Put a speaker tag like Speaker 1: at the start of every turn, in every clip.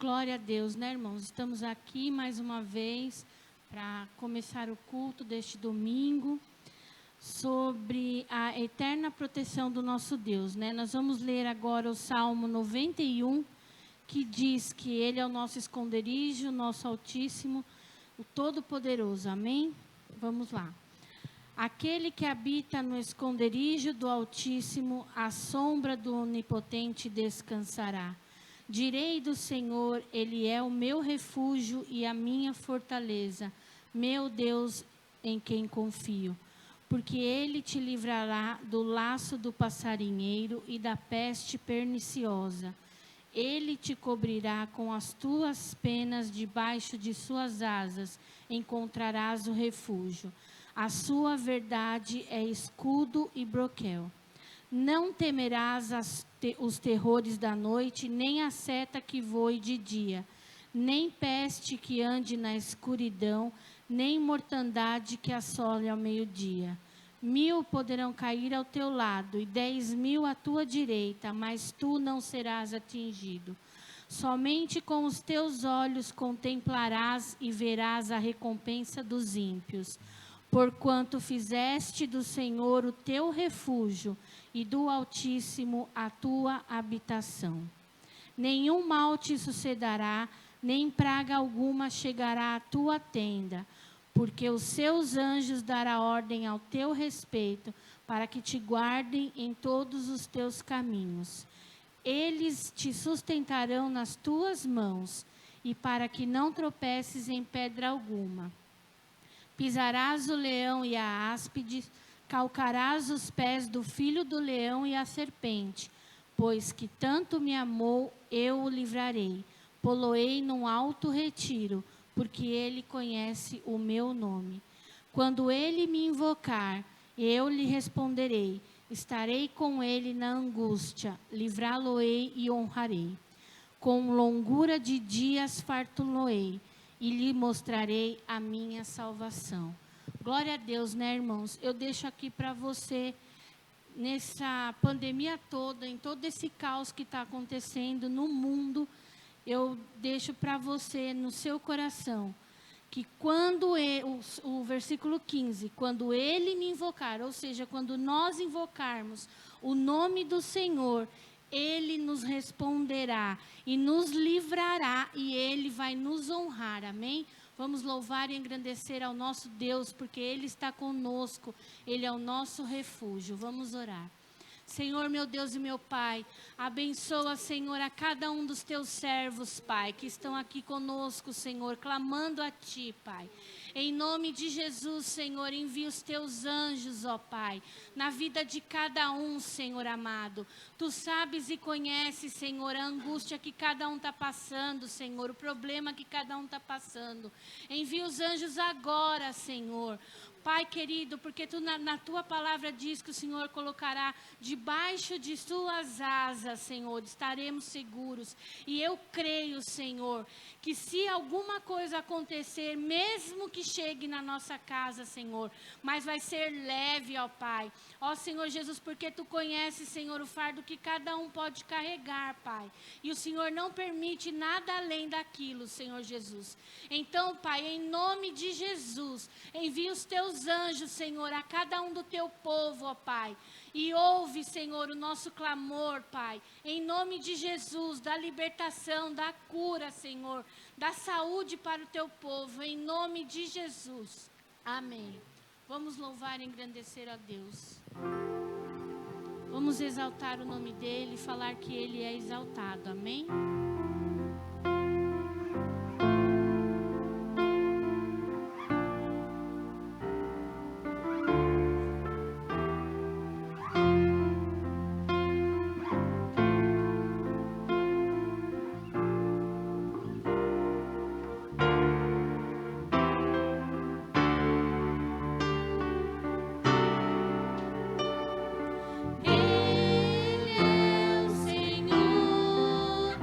Speaker 1: Glória a Deus, né, irmãos? Estamos aqui mais uma vez para começar o culto deste domingo sobre a eterna proteção do nosso Deus, né? Nós vamos ler agora o Salmo 91, que diz que Ele é o nosso esconderijo, o nosso Altíssimo, o Todo-Poderoso. Amém? Vamos lá. Aquele que habita no esconderijo do Altíssimo, à sombra do Onipotente descansará. Direi do Senhor, Ele é o meu refúgio e a minha fortaleza, meu Deus em quem confio. Porque Ele te livrará do laço do passarinheiro e da peste perniciosa. Ele te cobrirá com as tuas penas, debaixo de suas asas encontrarás o refúgio. A sua verdade é escudo e broquel. Não temerás os terrores da noite, nem a seta que voe de dia, nem peste que ande na escuridão, nem mortandade que assole ao meio-dia. 1000 poderão cair ao teu lado e 10.000 à tua direita, mas tu não serás atingido. Somente com os teus olhos contemplarás e verás a recompensa dos ímpios. Porquanto fizeste do Senhor o teu refúgio e do Altíssimo a tua habitação. Nenhum mal te sucederá, nem praga alguma chegará à tua tenda, porque os seus anjos dará ordem ao teu respeito, para que te guardem em todos os teus caminhos. Eles te sustentarão nas tuas mãos, e para que não tropeces em pedra alguma. Pisarás o leão e a áspide, calcarás os pés do filho do leão e a serpente, pois que tanto me amou, eu o livrarei. Poloei num alto retiro, porque ele conhece o meu nome. Quando ele me invocar, eu lhe responderei. Estarei com ele na angústia, livrá-lo-ei e honrarei. Com longura de dias fartá-lo-ei e lhe mostrarei a minha salvação. Glória a Deus, né, irmãos? Eu deixo aqui para você, nessa pandemia toda, em todo esse caos que está acontecendo no mundo, eu deixo para você, no seu coração, que quando o versículo 15, quando ele me invocar, ou seja, quando nós invocarmos o nome do Senhor, Ele nos responderá e nos livrará e Ele vai nos honrar, amém? Vamos louvar e engrandecer ao nosso Deus, porque Ele está conosco, Ele é o nosso refúgio. Vamos orar. Senhor, meu Deus e meu Pai, abençoa, Senhor, a cada um dos teus servos, Pai, que estão aqui conosco, Senhor, clamando a Ti, Pai. Em nome de Jesus, Senhor, envia os teus anjos, ó Pai, na vida de cada um, Senhor amado. Tu sabes e conheces, Senhor, a angústia que cada um está passando, Senhor, o problema que cada um está passando. Envia os anjos agora, Senhor. Pai querido, porque tu na tua palavra diz que o Senhor colocará debaixo de suas asas, Senhor, estaremos seguros. E eu creio, Senhor, que se alguma coisa acontecer, mesmo que chegue na nossa casa, Senhor, mas vai ser leve, ó Pai. Ó Senhor Jesus, porque tu conheces, Senhor, o fardo que cada um pode carregar, Pai. E o Senhor não permite nada além daquilo, Senhor Jesus. Então, Pai, em nome de Jesus, envia os teus anjos, Senhor, a cada um do teu povo, ó Pai. E ouve, Senhor, o nosso clamor, Pai. Em nome de Jesus, da libertação, da cura, Senhor, da saúde para o teu povo. Em nome de Jesus. Amém. Vamos louvar e engrandecer a Deus. Vamos exaltar o nome dEle e falar que Ele é exaltado. Amém? Ele é o Senhor.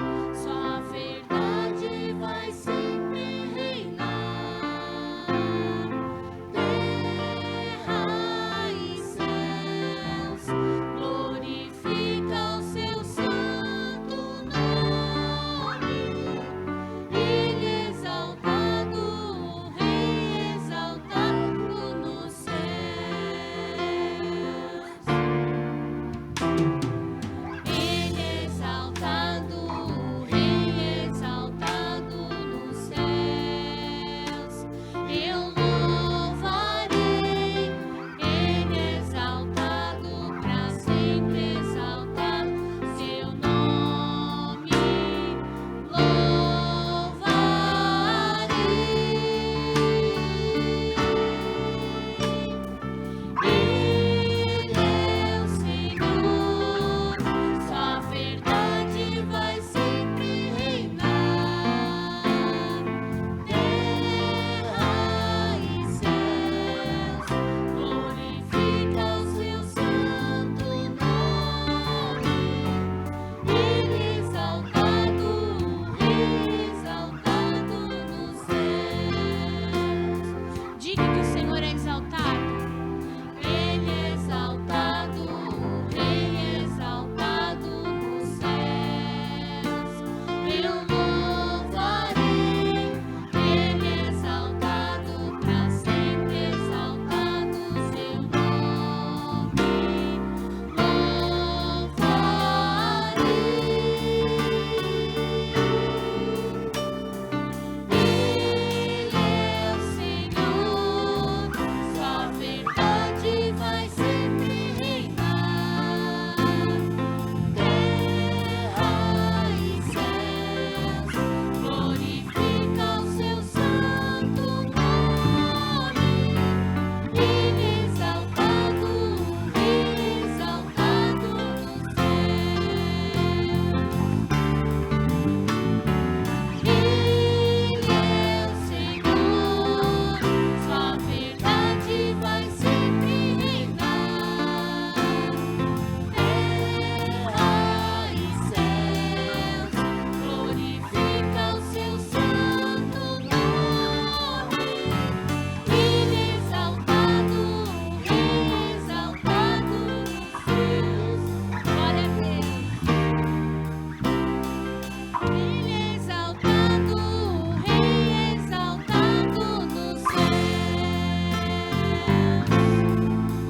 Speaker 1: Rei exaltado no céu.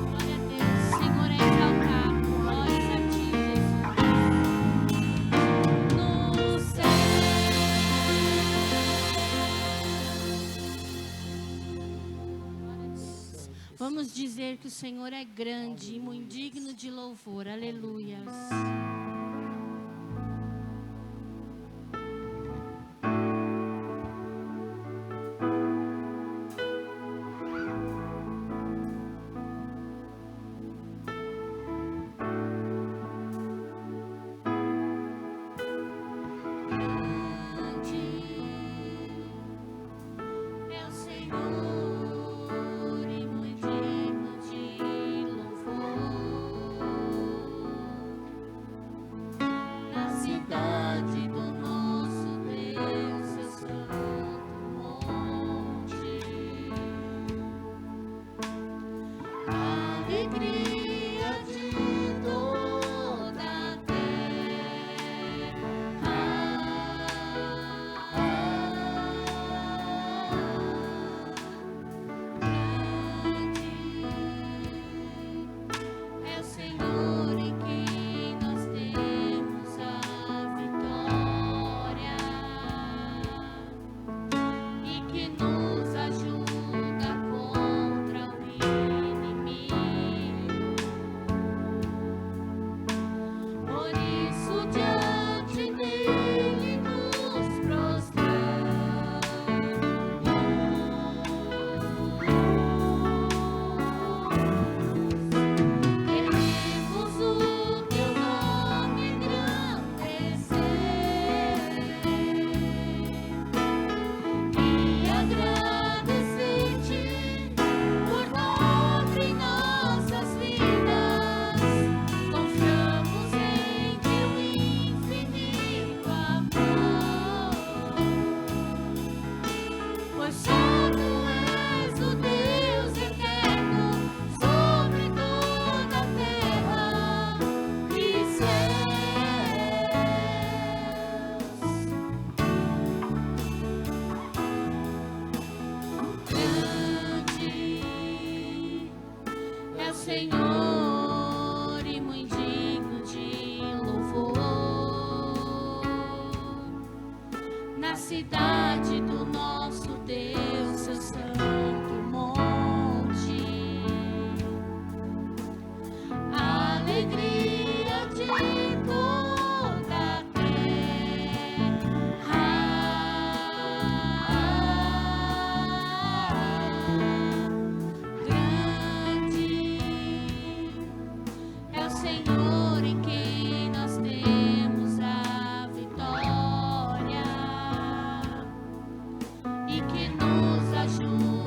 Speaker 1: Glória a Deus, Senhor é exaltado. Glórias a ti, Jesus. No céu. Glória a Deus. Vamos dizer que o Senhor é grande e muito digno de louvor. Aleluias. É o Senhor e muito digno de louvor. Na cidade do nosso Deus, seu santo monte, alegria de toda a é o Senhor em quem nós temos a vitória e que nos ajuda contra o inimigo. Por isso diante dele nos prostramos. Queremos o teu nome engrandecer e agradecer-te por nobre em nossas vidas. Confiamos em teu infinito amor, pois só tu és o Deus eterno sobre toda a terra e céus. Grande é o Senhor e muito digno de louvor. Na cidade do nosso Deus, seu santo monte, alegria de toda a grande é o Senhor em quem nós temos a vitória e que nos ajuda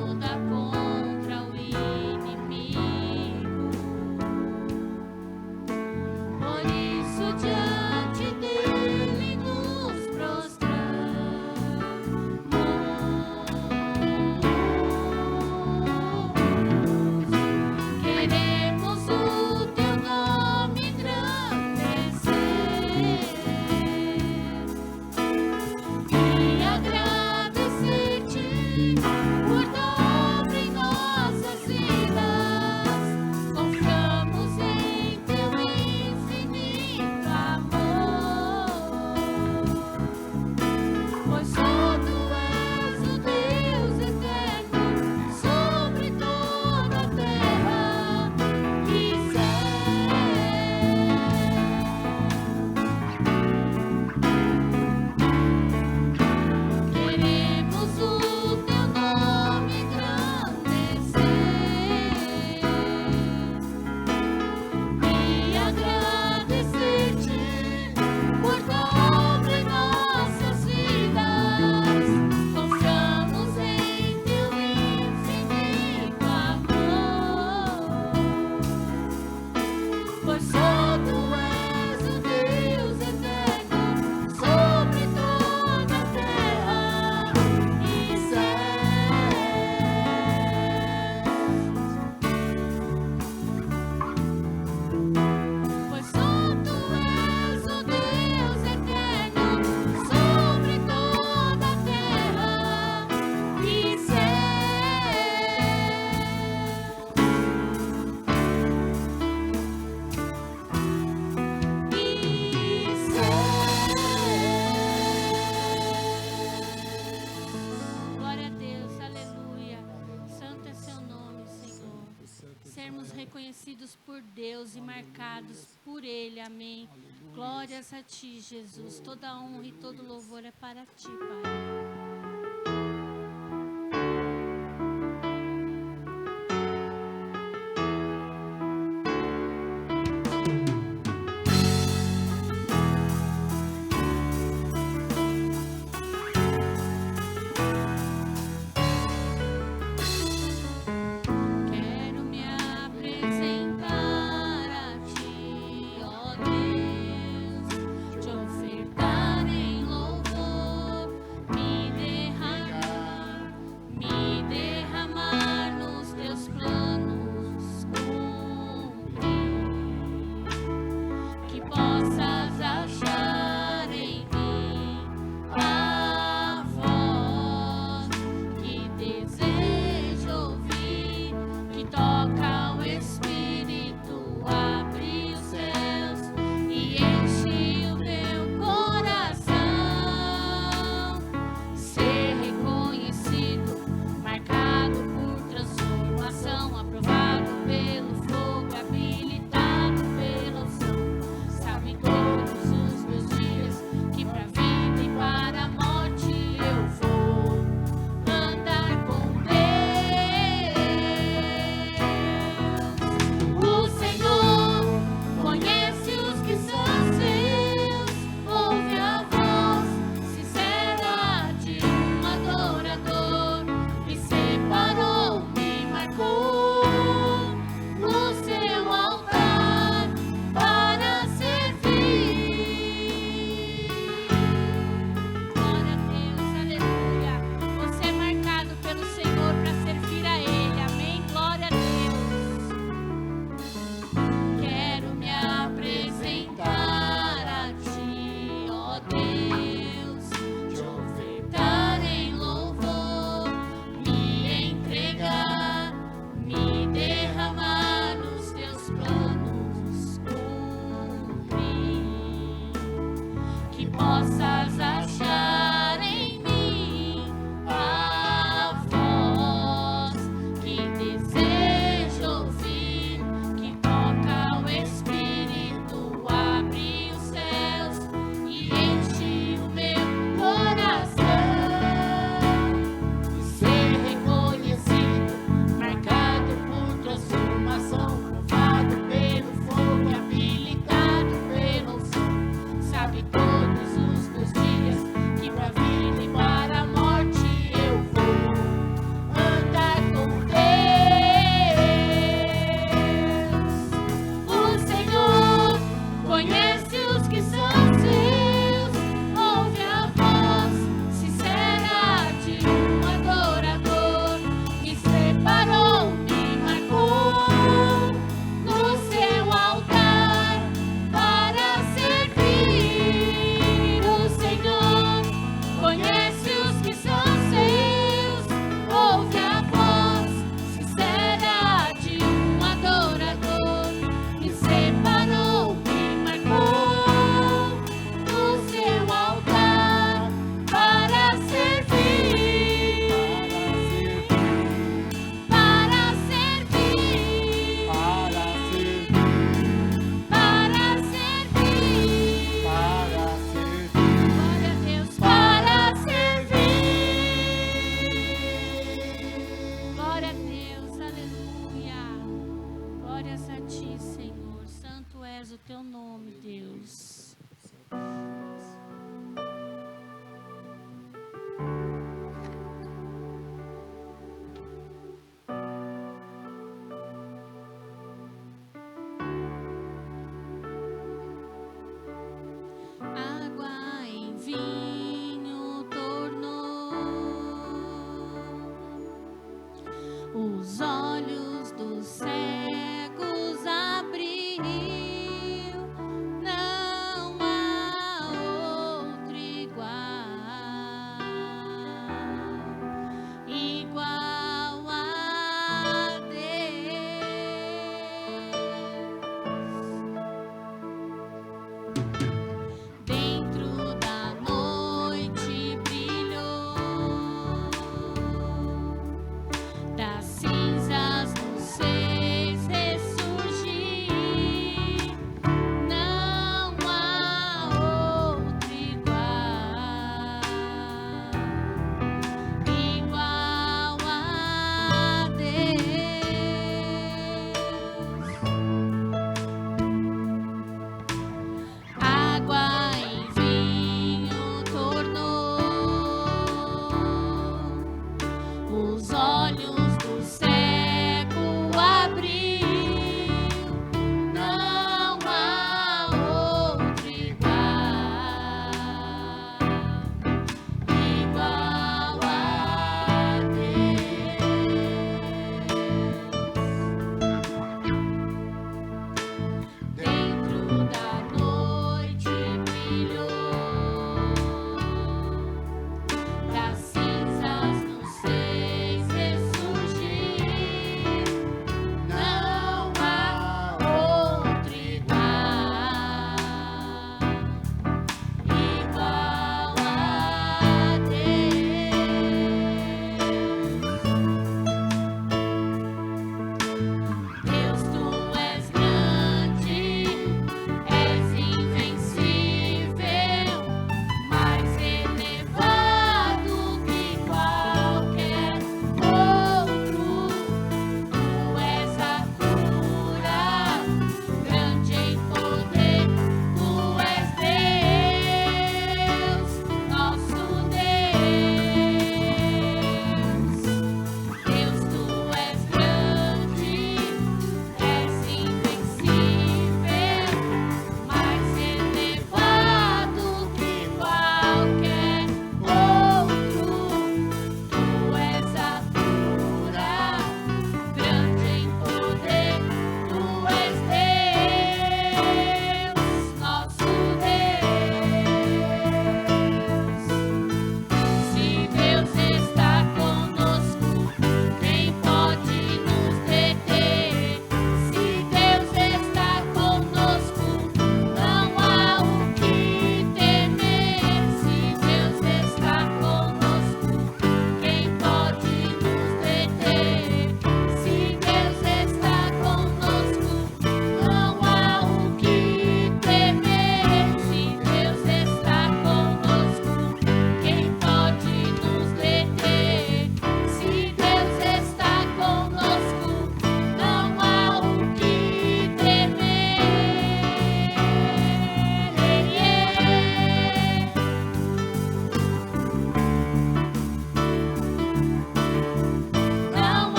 Speaker 1: sermos reconhecidos por Deus e marcados por Ele. Amém. Glórias a Ti, Jesus. Toda honra e todo louvor é para Ti, Pai. Me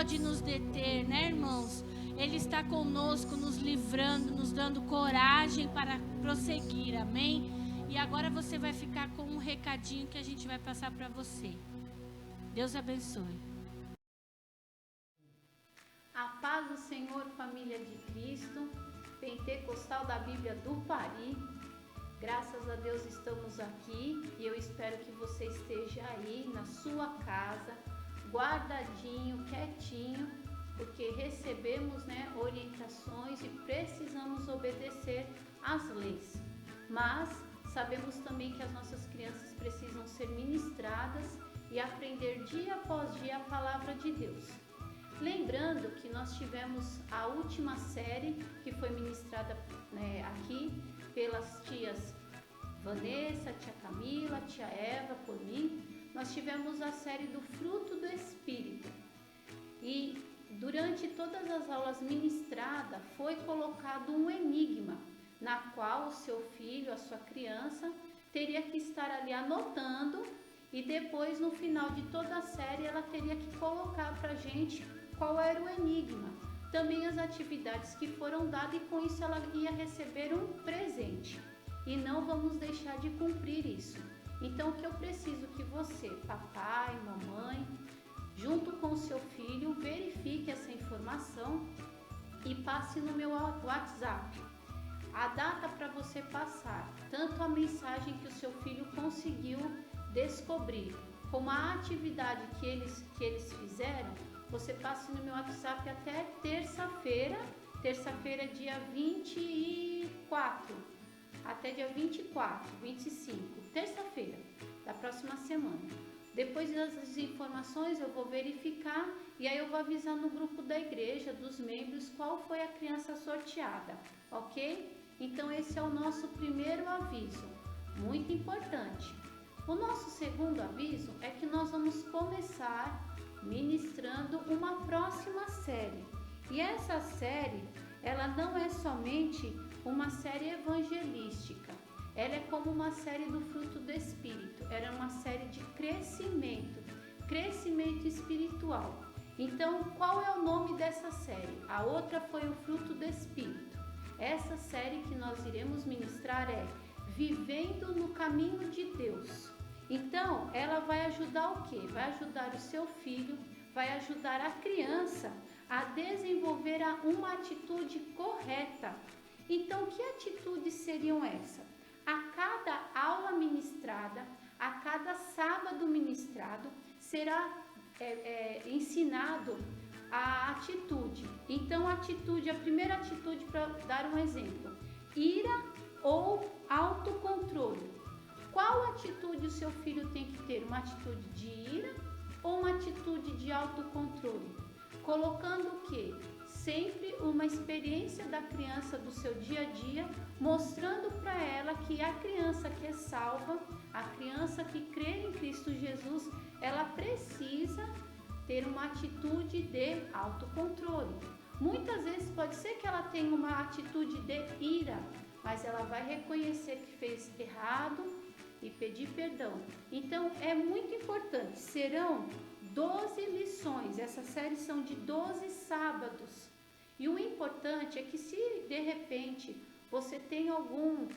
Speaker 1: pode nos deter, né, irmãos? Ele está conosco, nos livrando, nos dando coragem para prosseguir, amém? E agora você vai ficar com um recadinho que a gente vai passar para você. Deus abençoe.
Speaker 2: A paz do Senhor, família de Cristo, Pentecostal da Bíblia do Pari. Graças a Deus estamos aqui e eu espero que você esteja aí na sua casa, guardadinho, quietinho, porque recebemos, orientações e precisamos obedecer às leis. Mas sabemos também que as nossas crianças precisam ser ministradas e aprender dia após dia a palavra de Deus. Lembrando que nós tivemos a última série que foi ministrada aqui pelas tias Vanessa, tia Camila, tia Eva, por mim. Nós tivemos a série do fruto do Espírito. E durante todas as aulas ministradas foi colocado um enigma, na qual o seu filho, a sua criança, teria que estar ali anotando e depois no final de toda a série ela teria que colocar para a gente qual era o enigma. Também as atividades que foram dadas e com isso ela ia receber um presente. E não vamos deixar de cumprir isso. Então o que eu preciso que você, papai, mamãe, junto com o seu filho, verifique essa informação e passe no meu WhatsApp a data para você passar, tanto a mensagem que o seu filho conseguiu descobrir, como a atividade que eles fizeram. Você passe no meu WhatsApp até terça-feira, dia 24, até dia 24, 25, terça-feira da próxima semana. Depois das informações eu vou verificar e aí eu vou avisar no grupo da igreja, dos membros, qual foi a criança sorteada, ok? Então esse é o nosso primeiro aviso, muito importante. O nosso segundo aviso é que nós vamos começar ministrando uma próxima série. E essa série, ela não é somente uma série evangelística. Ela é como uma série do fruto do Espírito. Ela é uma série de crescimento espiritual. Então, qual é o nome dessa série? A outra foi o fruto do Espírito. Essa série que nós iremos ministrar é Vivendo no Caminho de Deus. Então, ela vai ajudar o quê? Vai ajudar o seu filho, vai ajudar a criança a desenvolver uma atitude correta. Então, que atitudes seriam essas? A cada aula ministrada, a cada sábado ministrado, será ensinado a atitude. Então, a primeira atitude, para dar um exemplo, ira ou autocontrole. Qual atitude o seu filho tem que ter? Uma atitude de ira ou uma atitude de autocontrole? Colocando o quê? Sempre uma experiência da criança do seu dia a dia, mostrando para ela que a criança que é salva, a criança que crê em Cristo Jesus, ela precisa ter uma atitude de autocontrole. Muitas vezes pode ser que ela tenha uma atitude de ira, mas ela vai reconhecer que fez errado e pedir perdão. Então é muito importante. Serão 12 lições, essas séries são de 12 sábados. E o importante é que se de repente você tem algum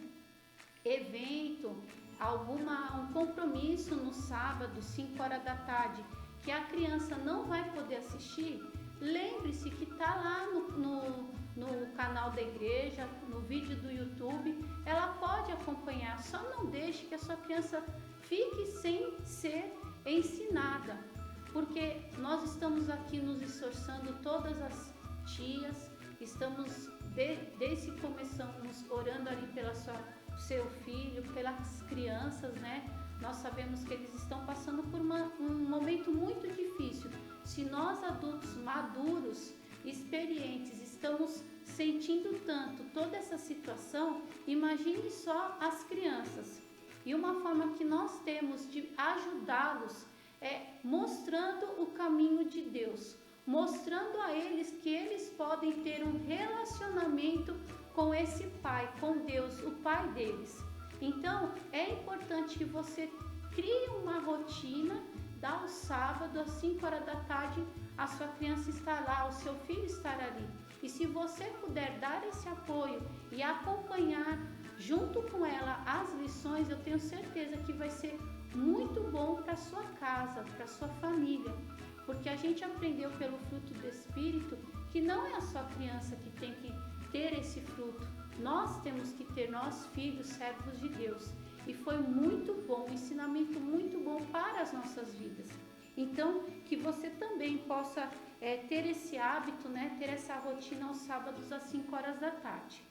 Speaker 2: evento, um compromisso no sábado, 5 horas da tarde, que a criança não vai poder assistir, lembre-se que está lá no canal da igreja, no vídeo do YouTube, ela pode acompanhar, só não deixe que a sua criança fique sem ser ensinada, porque nós estamos aqui nos esforçando, todas as tias, estamos desde que começamos orando ali pelo seu filho, pelas crianças, né? Nós sabemos que eles estão passando por um momento muito difícil. Se nós adultos maduros, experientes, estamos sentindo tanto toda essa situação, imagine só as crianças. E uma forma que nós temos de ajudá-los é mostrando o caminho de Deus, mostrando a eles que eles podem ter um relacionamento com esse Pai, com Deus, o Pai deles. Então, é importante que você crie uma rotina dá o sábado, às 5 horas da tarde, a sua criança está lá, o seu filho estará ali. E se você puder dar esse apoio e acompanhar junto com ela as lições, eu tenho certeza que vai ser muito bom para sua casa, para sua família. Porque a gente aprendeu pelo fruto do Espírito que não é a sua criança que tem que ter esse fruto. Nós temos que ter, nós filhos, servos de Deus. E foi muito bom, um ensinamento muito bom para as nossas vidas. Então, que você também possa ter esse hábito, né, ter essa rotina aos sábados às 5 horas da tarde.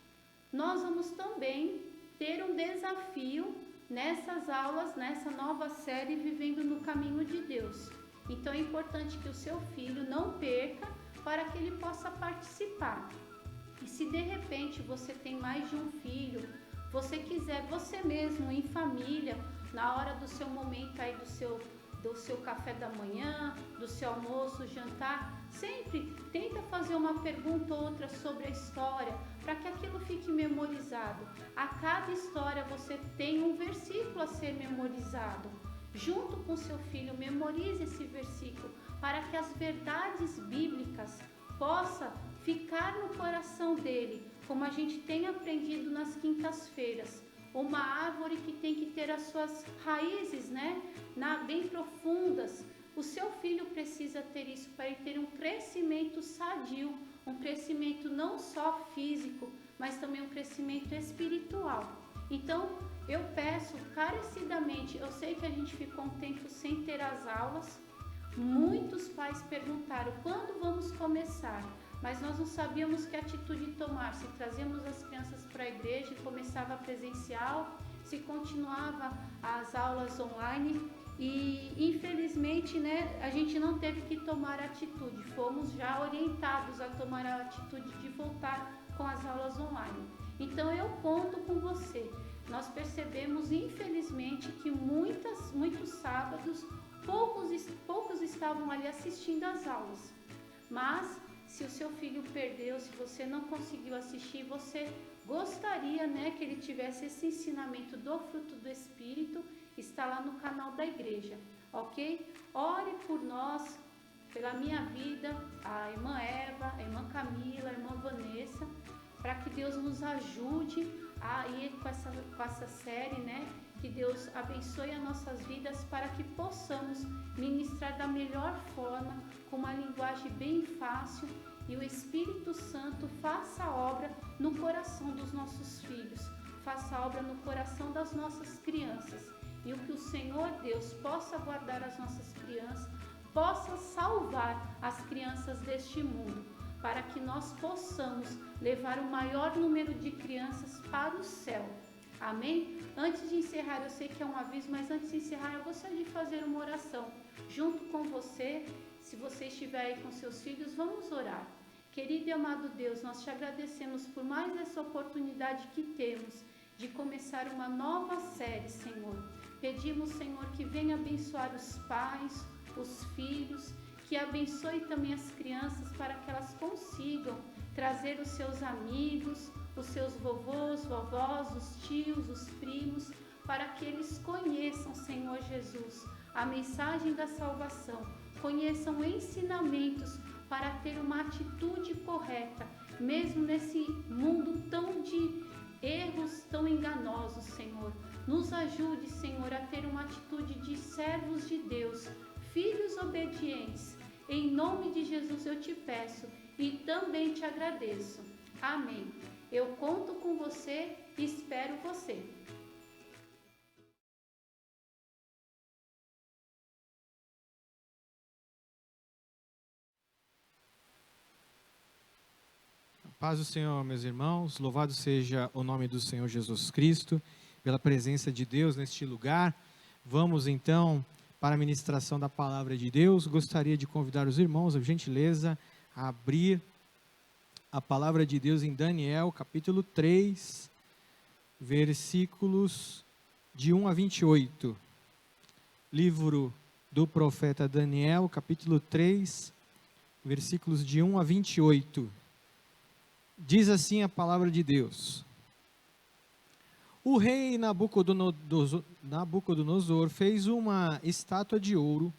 Speaker 2: Nós vamos também ter um desafio nessas aulas, nessa nova série Vivendo no Caminho de Deus. Então é importante que o seu filho não perca para que ele possa participar. E se de repente você tem mais de um filho, você quiser, você mesmo em família, na hora do seu momento aí do seu café da manhã, do seu almoço, jantar, sempre tenta fazer uma pergunta ou outra sobre a história, para que aquilo fique memorizado. A cada história você tem um versículo a ser memorizado. Junto com seu filho, memorize esse versículo, para que as verdades bíblicas possam ficar no coração dele, como a gente tem aprendido nas quintas-feiras. Uma árvore que tem que ter as suas raízes, né, bem profundas. O seu filho precisa ter isso para ele ter um crescimento sadio, um crescimento não só físico, mas também um crescimento espiritual. Então, eu peço carecidamente, eu sei que a gente ficou um tempo sem ter as aulas, muitos pais perguntaram quando vamos começar, mas nós não sabíamos que atitude tomar, se trazíamos as crianças para a igreja e começava presencial, se continuava as aulas online e infelizmente, né, a gente não teve que tomar atitude, fomos já orientados a tomar a atitude de voltar com as aulas online. Então eu conto com você. Nós percebemos infelizmente que muitos sábados poucos estavam ali assistindo às aulas, mas se o seu filho perdeu, se você não conseguiu assistir, você gostaria, né, que ele tivesse esse ensinamento do fruto do Espírito, está lá no canal da igreja, ok? Ore por nós, pela minha vida, a irmã Eva, a irmã Camila, a irmã Vanessa, para que Deus nos ajude a ir com essa série, né? Que Deus abençoe as nossas vidas para que possamos ministrar da melhor forma, com uma linguagem bem fácil, e o Espírito Santo faça a obra no coração dos nossos filhos, faça a obra no coração das nossas crianças, e o que o Senhor Deus possa guardar as nossas crianças, possa salvar as crianças deste mundo, para que nós possamos levar o maior número de crianças para o céu. Amém? Antes de encerrar, eu sei que é um aviso, mas antes de encerrar, eu gostaria de fazer uma oração junto com você. Se você estiver aí com seus filhos, vamos orar. Querido e amado Deus, nós te agradecemos por mais essa oportunidade que temos de começar uma nova série, Senhor. Pedimos, Senhor, que venha abençoar os pais, os filhos, que abençoe também as crianças para que elas consigam trazer os seus amigos, os seus vovôs, vovós, os tios, os primos, para que eles conheçam, Senhor Jesus, a mensagem da salvação, conheçam ensinamentos para ter uma atitude correta, mesmo nesse mundo tão de erros, tão enganosos, Senhor. Nos ajude, Senhor, a ter uma atitude de servos de Deus, filhos obedientes. Em nome de Jesus eu te peço e também te agradeço. Amém. Eu conto com você e espero você.
Speaker 3: Paz do Senhor, meus irmãos, louvado seja o nome do Senhor Jesus Cristo, pela presença de Deus neste lugar. Vamos então para a ministração da palavra de Deus. Gostaria de convidar os irmãos, a gentileza, a abrir a palavra de Deus em Daniel, capítulo 3, versículos de 1 a 28. Livro do profeta Daniel, capítulo 3, versículos de 1 a 28. Diz assim a palavra de Deus: O rei Nabucodonosor fez uma estátua de ouro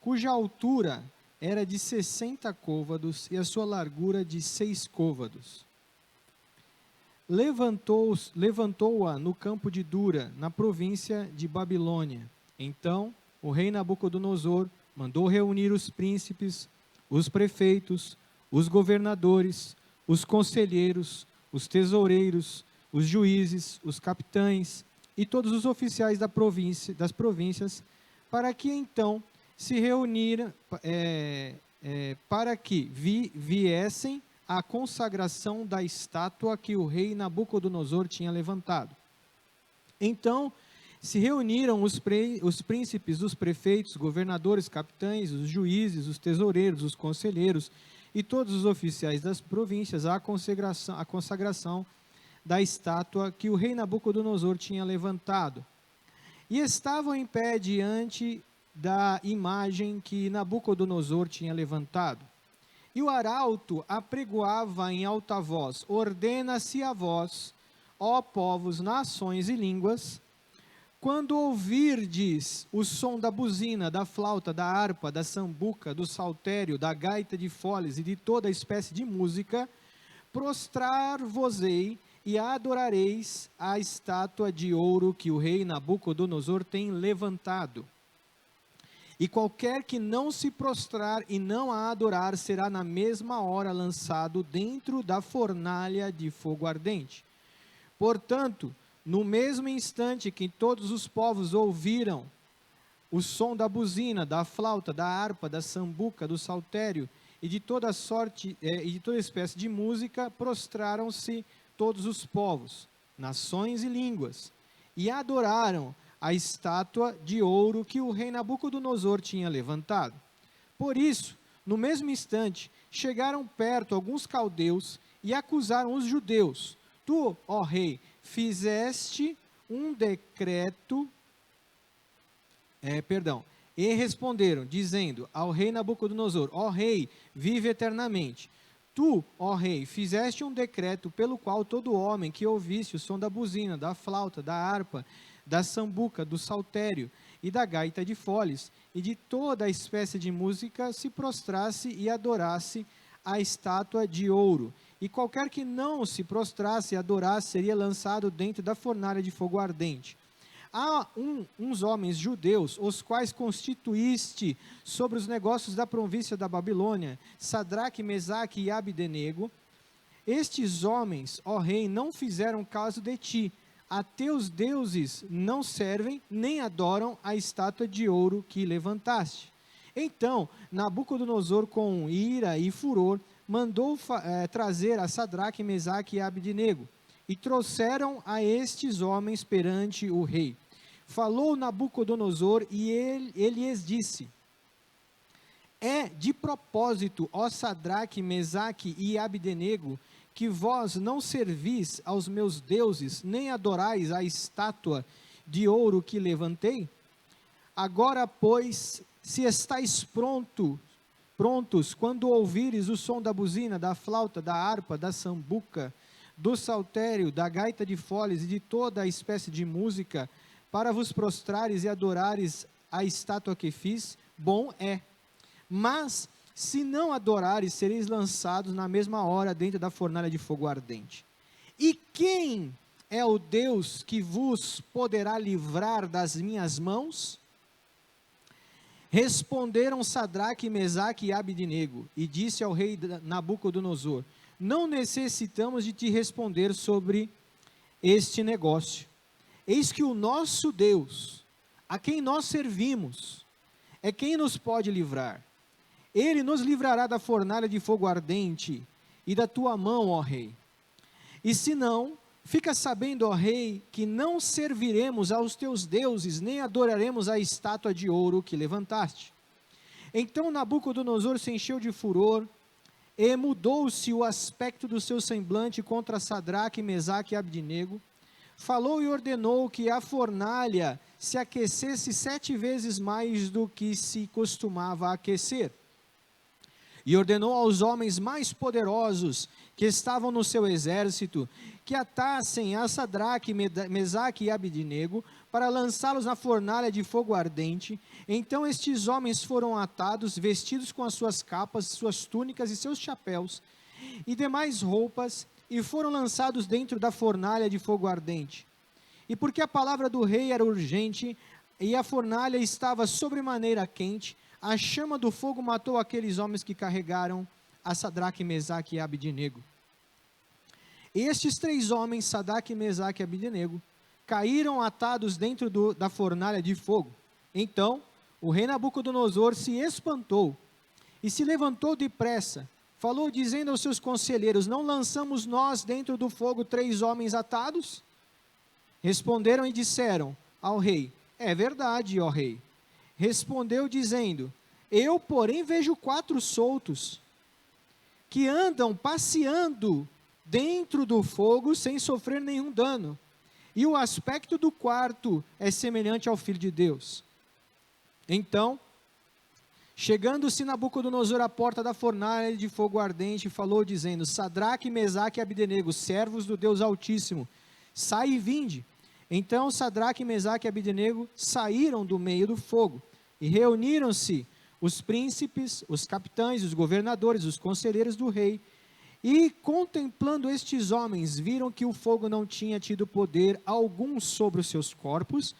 Speaker 3: cuja altura era de 60 côvados e a sua largura de 6 côvados. Levantou-a no campo de Dura, na província de Babilônia. Então o rei Nabucodonosor mandou reunir os príncipes, os prefeitos, os governadores, os conselheiros, os tesoureiros, os juízes, os capitães e todos os oficiais das províncias, para que então se reuniram, para que viessem à consagração da estátua que o rei Nabucodonosor tinha levantado. Então se reuniram os príncipes, os prefeitos, governadores, capitães, os juízes, os tesoureiros, os conselheiros e todos os oficiais das províncias à consagração da estátua que o rei Nabucodonosor tinha levantado. E estavam em pé diante da imagem que Nabucodonosor tinha levantado. E o arauto apregoava em alta voz: ordena-se a vós, ó povos, nações e línguas, quando ouvirdes o som da buzina, da flauta, da harpa, da sambuca, do saltério, da gaita de foles e de toda espécie de música, prostrar-vos-ei e adorareis a estátua de ouro que o rei Nabucodonosor tem levantado. E qualquer que não se prostrar e não a adorar, será na mesma hora lançado dentro da fornalha de fogo ardente. Portanto, no mesmo instante que todos os povos ouviram o som da buzina, da flauta, da harpa, da sambuca, do saltério e de toda sorte e de toda espécie de música, prostraram-se todos os povos, nações e línguas, e adoraram a estátua de ouro que o rei Nabucodonosor tinha levantado. Por isso, no mesmo instante, chegaram perto alguns caldeus e acusaram os judeus: tu, ó rei, fizeste um decreto, e responderam, dizendo ao rei Nabucodonosor: ó rei, vive eternamente. Tu, ó rei, fizeste um decreto pelo qual todo homem que ouvisse o som da buzina, da flauta, da harpa, da sambuca, do saltério e da gaita de foles, e de toda a espécie de música, se prostrasse e adorasse a estátua de ouro. E qualquer que não se prostrasse e adorasse, seria lançado dentro da fornalha de fogo ardente. Há uns homens judeus, os quais constituíste sobre os negócios da província da Babilônia, Sadraque, Mesaque e Abdenego. Estes homens, ó rei, não fizeram caso de ti. A teus deuses não servem, nem adoram a estátua de ouro que levantaste. Então, Nabucodonosor, com ira e furor, mandou trazer a Sadraque, Mesaque e Abdenego, e trouxeram a estes homens perante o rei. Falou Nabucodonosor, e ele lhes disse: é de propósito, ó Sadraque, Mesaque e Abdenego, que vós não servis aos meus deuses, nem adorais a estátua de ouro que levantei? Agora, pois, se estáis prontos, quando ouvires o som da buzina, da flauta, da harpa, da sambuca, do saltério, da gaita de foles e de toda a espécie de música, para vos prostrares e adorares a estátua que fiz, bom é. Mas, se não adorares, sereis lançados na mesma hora dentro da fornalha de fogo ardente. E quem é o Deus que vos poderá livrar das minhas mãos? Responderam Sadraque, Mesaque e Abdenego, e disse ao rei Nabucodonosor: não necessitamos de te responder sobre este negócio. Eis que o nosso Deus, a quem nós servimos, é quem nos pode livrar. Ele nos livrará da fornalha de fogo ardente e da tua mão, ó rei. E se não, fica sabendo, ó rei, que não serviremos aos teus deuses, nem adoraremos a estátua de ouro que levantaste. Então Nabucodonosor se encheu de furor, e mudou-se o aspecto do seu semblante contra Sadraque, Mesaque e Abdenego. Falou e ordenou que a fornalha se aquecesse 7 vezes mais do que se costumava aquecer. e ordenou aos homens mais poderosos que estavam no seu exército, que atassem a Sadraque, Mesaque e Abidnego, para lançá-los na fornalha de fogo ardente. Então estes homens foram atados, vestidos com as suas capas, suas túnicas e seus chapéus, e demais roupas, e foram lançados dentro da fornalha de fogo ardente. E porque a palavra do rei era urgente, e a fornalha estava sobremaneira quente, a chama do fogo matou aqueles homens que carregaram a Sadraque, Mesaque e Abidnego. Estes 3 homens, Sadraque, Mesaque e Abidnego, caíram atados dentro da fornalha de fogo. Então o rei Nabucodonosor se espantou e se levantou depressa. Falou dizendo aos seus conselheiros: não lançamos nós dentro do fogo 3 homens atados? Responderam e disseram ao rei: é verdade, ó rei. Respondeu dizendo: eu, porém, vejo 4 soltos, que andam passeando dentro do fogo sem sofrer nenhum dano. E o aspecto do quarto é semelhante ao Filho de Deus. Então, chegando-se Nabucodonosor à porta da fornalha de fogo ardente, falou dizendo: Sadraque, Mesaque e Abidnego, servos do Deus Altíssimo, sai e vinde. Então Sadraque, Mesaque e Abidnego saíram do meio do fogo, e reuniram-se os príncipes, os capitães, os governadores, os conselheiros do rei, e contemplando estes homens, viram que o fogo não tinha tido poder algum sobre os seus corpos,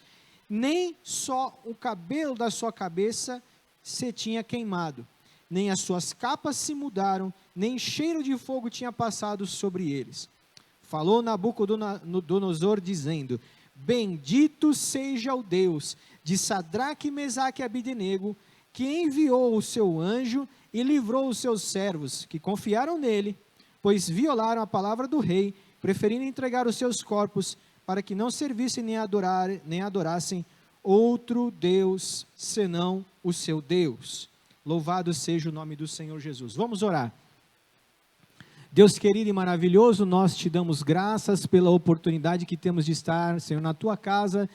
Speaker 3: nem só o cabelo da sua cabeça se tinha queimado, nem as suas capas se mudaram, nem cheiro de fogo tinha passado sobre eles. Falou Nabucodonosor dizendo: bendito seja o Deus de Sadraque, Mesaque e Abidnego, que enviou o seu anjo e livrou os seus servos, que confiaram nele, pois violaram a palavra do rei, preferindo entregar os seus corpos, para que não servissem nem adorassem outro Deus, senão o seu Deus. Louvado seja o nome do Senhor Jesus. Vamos orar. Deus querido e maravilhoso, nós te damos graças pela oportunidade que temos de estar, Senhor, na tua casa,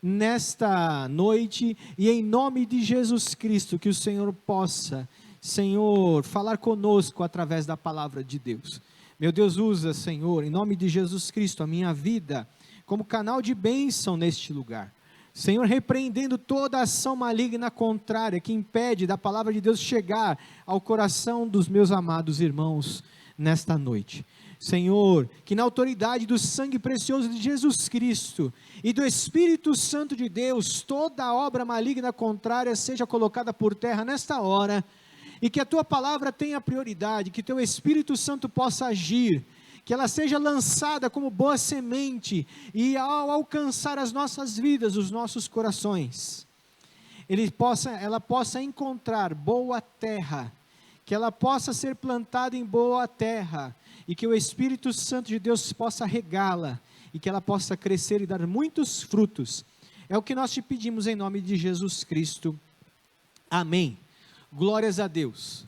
Speaker 3: nesta noite, e em nome de Jesus Cristo, que o Senhor possa, Senhor, falar conosco através da palavra de Deus. Meu Deus, usa, Senhor, em nome de Jesus Cristo, a minha vida como canal de bênção neste lugar. Senhor, repreendendo toda ação maligna contrária que impede da palavra de Deus chegar ao coração dos meus amados irmãos nesta noite. Senhor, que na autoridade do sangue precioso de Jesus Cristo e do Espírito Santo de Deus, toda obra maligna contrária seja colocada por terra nesta hora, e que a tua palavra tenha prioridade, que teu Espírito Santo possa agir, que ela seja lançada como boa semente, e ao alcançar as nossas vidas, os nossos corações, ela possa encontrar boa terra, que ela possa ser plantada em boa terra, e que o Espírito Santo de Deus possa regá-la, e que ela possa crescer e dar muitos frutos. É o que nós te pedimos em nome de Jesus Cristo. Amém. Glórias a Deus.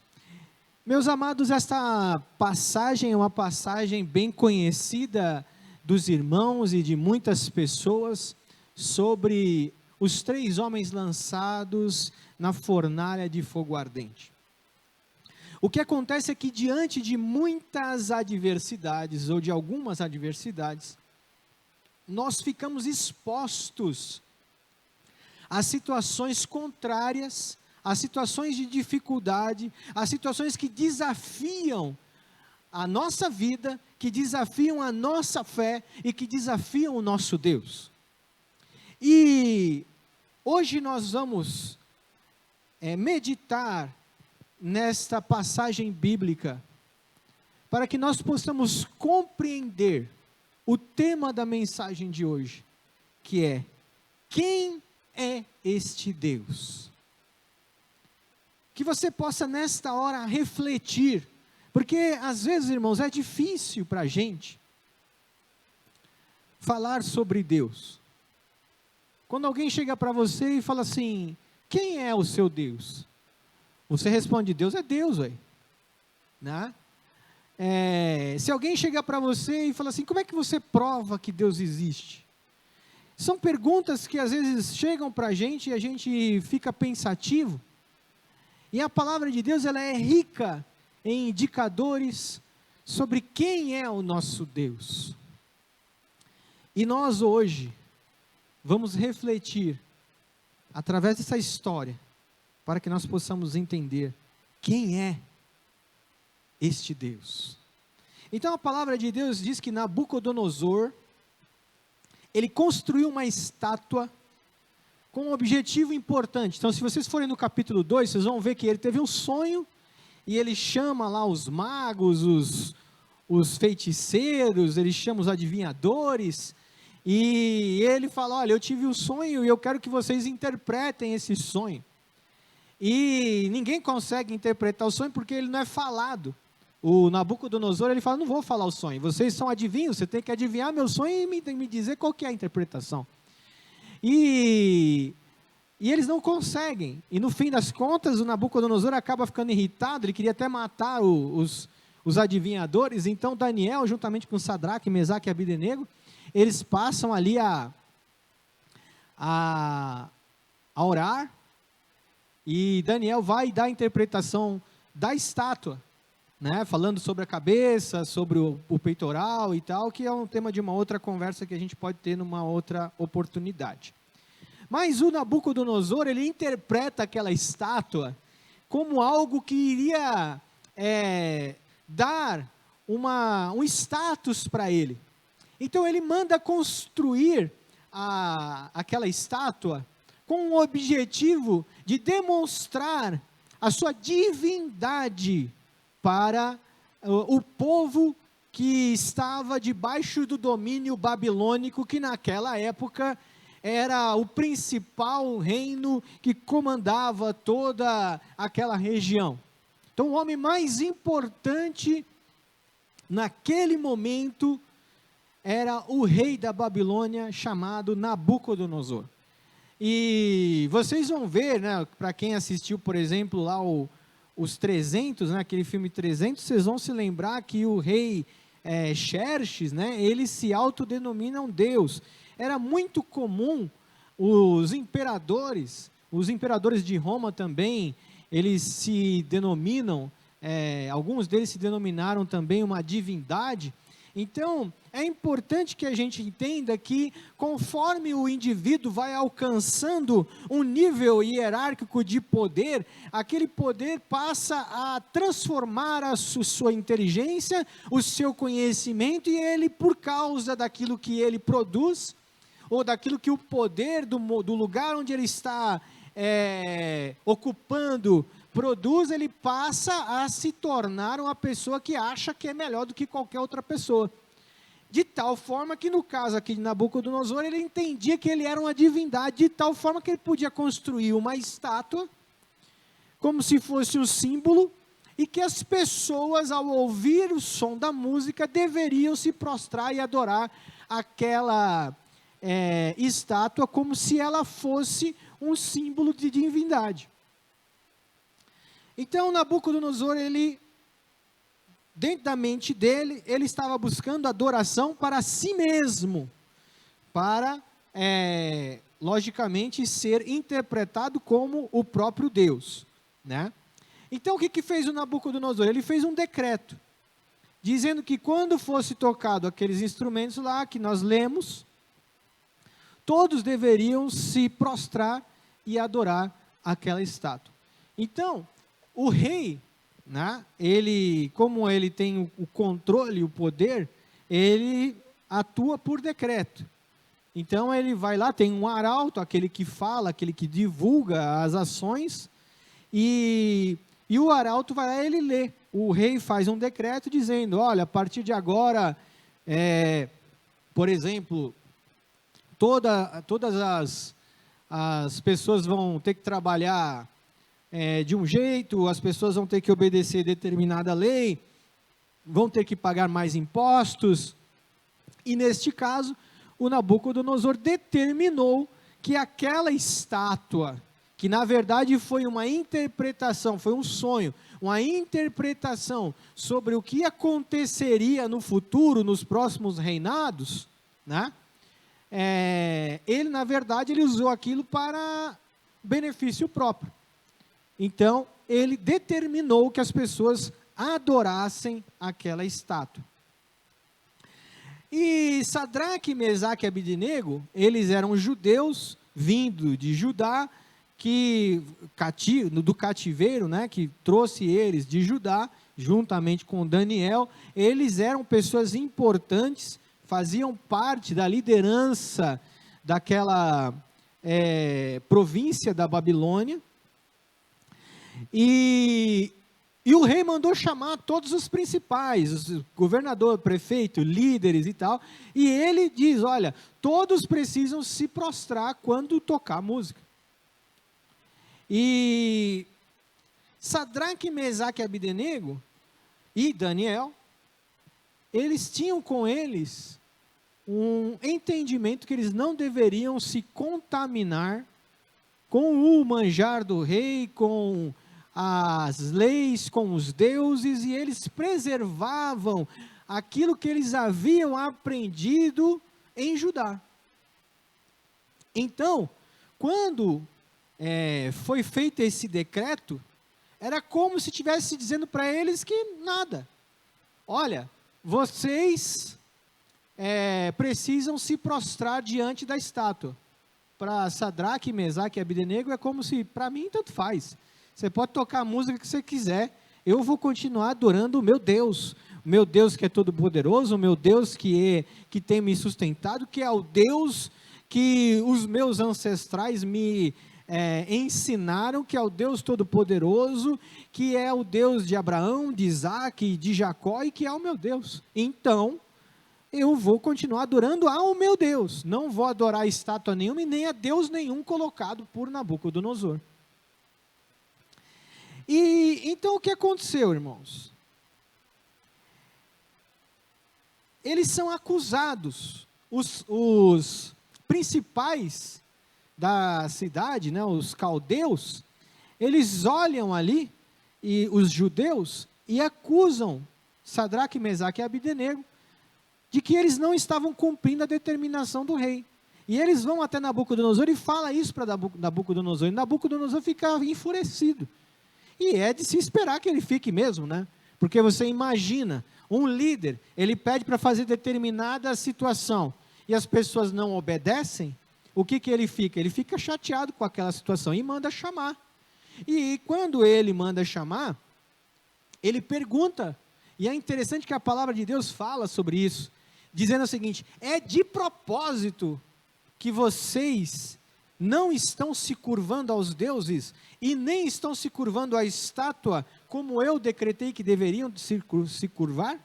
Speaker 3: Meus amados, esta passagem é uma passagem bem conhecida dos irmãos e de muitas pessoas, sobre os 3 homens lançados na fornalha de fogo ardente. O que acontece é que diante de muitas adversidades, ou de algumas adversidades, nós ficamos expostos a situações contrárias, a situações de dificuldade, a situações que desafiam a nossa vida, que desafiam a nossa fé e que desafiam o nosso Deus. E hoje nós vamos meditar nesta passagem bíblica, para que nós possamos compreender o tema da mensagem de hoje, que é: quem é este Deus? Que você possa nesta hora refletir, porque às vezes, irmãos, é difícil para a gente falar sobre Deus. Quando alguém chega para você e fala assim: quem é o seu Deus? Você responde: Deus é Deus, ué. Né? Se alguém chegar para você e falar assim: como é que você prova que Deus existe? São perguntas que às vezes chegam para a gente e a gente fica pensativo. E a palavra de Deus, ela é rica em indicadores sobre quem é o nosso Deus. E nós hoje vamos refletir através dessa história para que nós possamos entender quem é este Deus. Então a palavra de Deus diz que Nabucodonosor, ele construiu uma estátua com um objetivo importante. Então, se vocês forem no capítulo 2, vocês vão ver que ele teve um sonho, e ele chama lá os magos, os feiticeiros, ele chama os adivinhadores, e ele fala, olha, eu tive um sonho, e eu quero que vocês interpretem esse sonho. E ninguém consegue interpretar o sonho, porque ele não é falado. O Nabucodonosor, ele fala, não vou falar o sonho, vocês são adivinhos, você tem que adivinhar meu sonho e me dizer qual que é a interpretação. E eles não conseguem, e no fim das contas, o Nabucodonosor acaba ficando irritado, ele queria até matar os adivinhadores. Então Daniel, juntamente com Sadraque, Mesaque e Abdenego, eles passam ali a orar, e Daniel vai dar a interpretação da estátua, né, falando sobre a cabeça, sobre o peitoral e tal, que é um tema de uma outra conversa que a gente pode ter numa outra oportunidade. Mas o Nabucodonosor, ele interpreta aquela estátua como algo que iria dar um status para ele. Então ele manda construir aquela estátua com o objetivo de demonstrar a sua divindade para o povo que estava debaixo do domínio babilônico, que naquela época era o principal reino que comandava toda aquela região. Então o homem mais importante naquele momento era o rei da Babilônia, chamado Nabucodonosor. E vocês vão ver, né, para quem assistiu, por exemplo, lá os 300, né, aquele filme 300, vocês vão se lembrar que o rei Xerxes, né, ele se autodenomina um deus. Era muito comum os imperadores de Roma também, eles se denominam, alguns deles se denominaram também uma divindade. Então, é importante que a gente entenda que, conforme o indivíduo vai alcançando um nível hierárquico de poder, aquele poder passa a transformar a sua inteligência, o seu conhecimento, e ele, por causa daquilo que ele produz, ou daquilo que o poder do lugar onde ele está ocupando produz, ele passa a se tornar uma pessoa que acha que é melhor do que qualquer outra pessoa. De tal forma que, no caso aqui de Nabucodonosor, ele entendia que ele era uma divindade, de tal forma que ele podia construir uma estátua, como se fosse um símbolo, e que as pessoas, ao ouvir o som da música, deveriam se prostrar e adorar aquela estátua, como se ela fosse um símbolo de divindade. Então Nabucodonosor, dentro da mente dele, ele estava buscando adoração para si mesmo, para, logicamente, ser interpretado como o próprio Deus, né? Então o que fez o Nabucodonosor? Ele fez um decreto, dizendo que quando fosse tocado aqueles instrumentos lá, que nós lemos, todos deveriam se prostrar e adorar aquela estátua. Então, o rei, né, como ele tem o controle, o poder, ele atua por decreto. Então ele vai lá, tem um arauto, aquele que fala, aquele que divulga as ações, e o arauto vai lá e ele lê. O rei faz um decreto dizendo, olha, a partir de agora, por exemplo, todas as pessoas vão ter que trabalhar de um jeito, as pessoas vão ter que obedecer determinada lei, vão ter que pagar mais impostos. E neste caso, o Nabucodonosor determinou que aquela estátua, que na verdade foi uma interpretação, foi um sonho, uma interpretação sobre o que aconteceria no futuro, nos próximos reinados, né? Ele, na verdade, ele usou aquilo para benefício próprio. Então, ele determinou que as pessoas adorassem aquela estátua. E Sadraque, Mesaque e Abednego, eles eram judeus vindo de Judá, do cativeiro, né, que trouxe eles de Judá, juntamente com Daniel. Eles eram pessoas importantes, faziam parte da liderança daquela província da Babilônia. E o rei mandou chamar todos os principais, o governador, prefeito, líderes e tal, e ele diz, olha, todos precisam se prostrar quando tocar música. E Sadraque, Mesaque e Abednego e Daniel, eles tinham com eles um entendimento que eles não deveriam se contaminar com o manjar do rei, com as leis, com os deuses, e eles preservavam aquilo que eles haviam aprendido em Judá. Então, quando foi feito esse decreto, era como se estivesse dizendo para eles que nada. Olha, vocês precisam se prostrar diante da estátua. Para Sadraque, Mesaque e Abednego é como se, para mim, tanto faz. Você pode tocar a música que você quiser, eu vou continuar adorando o meu Deus que é todo poderoso, o meu Deus que tem me sustentado, que é o Deus que os meus ancestrais me ensinaram, que é o Deus todo-poderoso, que é o Deus de Abraão, de Isaac, de Jacó, e que é o meu Deus. Então, eu vou continuar adorando ao meu Deus, não vou adorar a estátua nenhuma e nem a Deus nenhum colocado por Nabucodonosor. E então o que aconteceu, irmãos? Eles são acusados, os principais da cidade, né, os caldeus, eles olham ali, e os judeus, e acusam Sadraque, Mesaque e Abednego, de que eles não estavam cumprindo a determinação do rei. E eles vão até Nabucodonosor e falam isso para Nabucodonosor, e Nabucodonosor fica enfurecido. E é de se esperar que ele fique mesmo, né? Porque você imagina, um líder, ele pede para fazer determinada situação, e as pessoas não obedecem, o que ele fica? Ele fica chateado com aquela situação e manda chamar. E quando ele manda chamar, ele pergunta, e é interessante que a palavra de Deus fala sobre isso, dizendo o seguinte: é de propósito que vocês não estão se curvando aos deuses, e nem estão se curvando à estátua, como eu decretei que deveriam se curvar?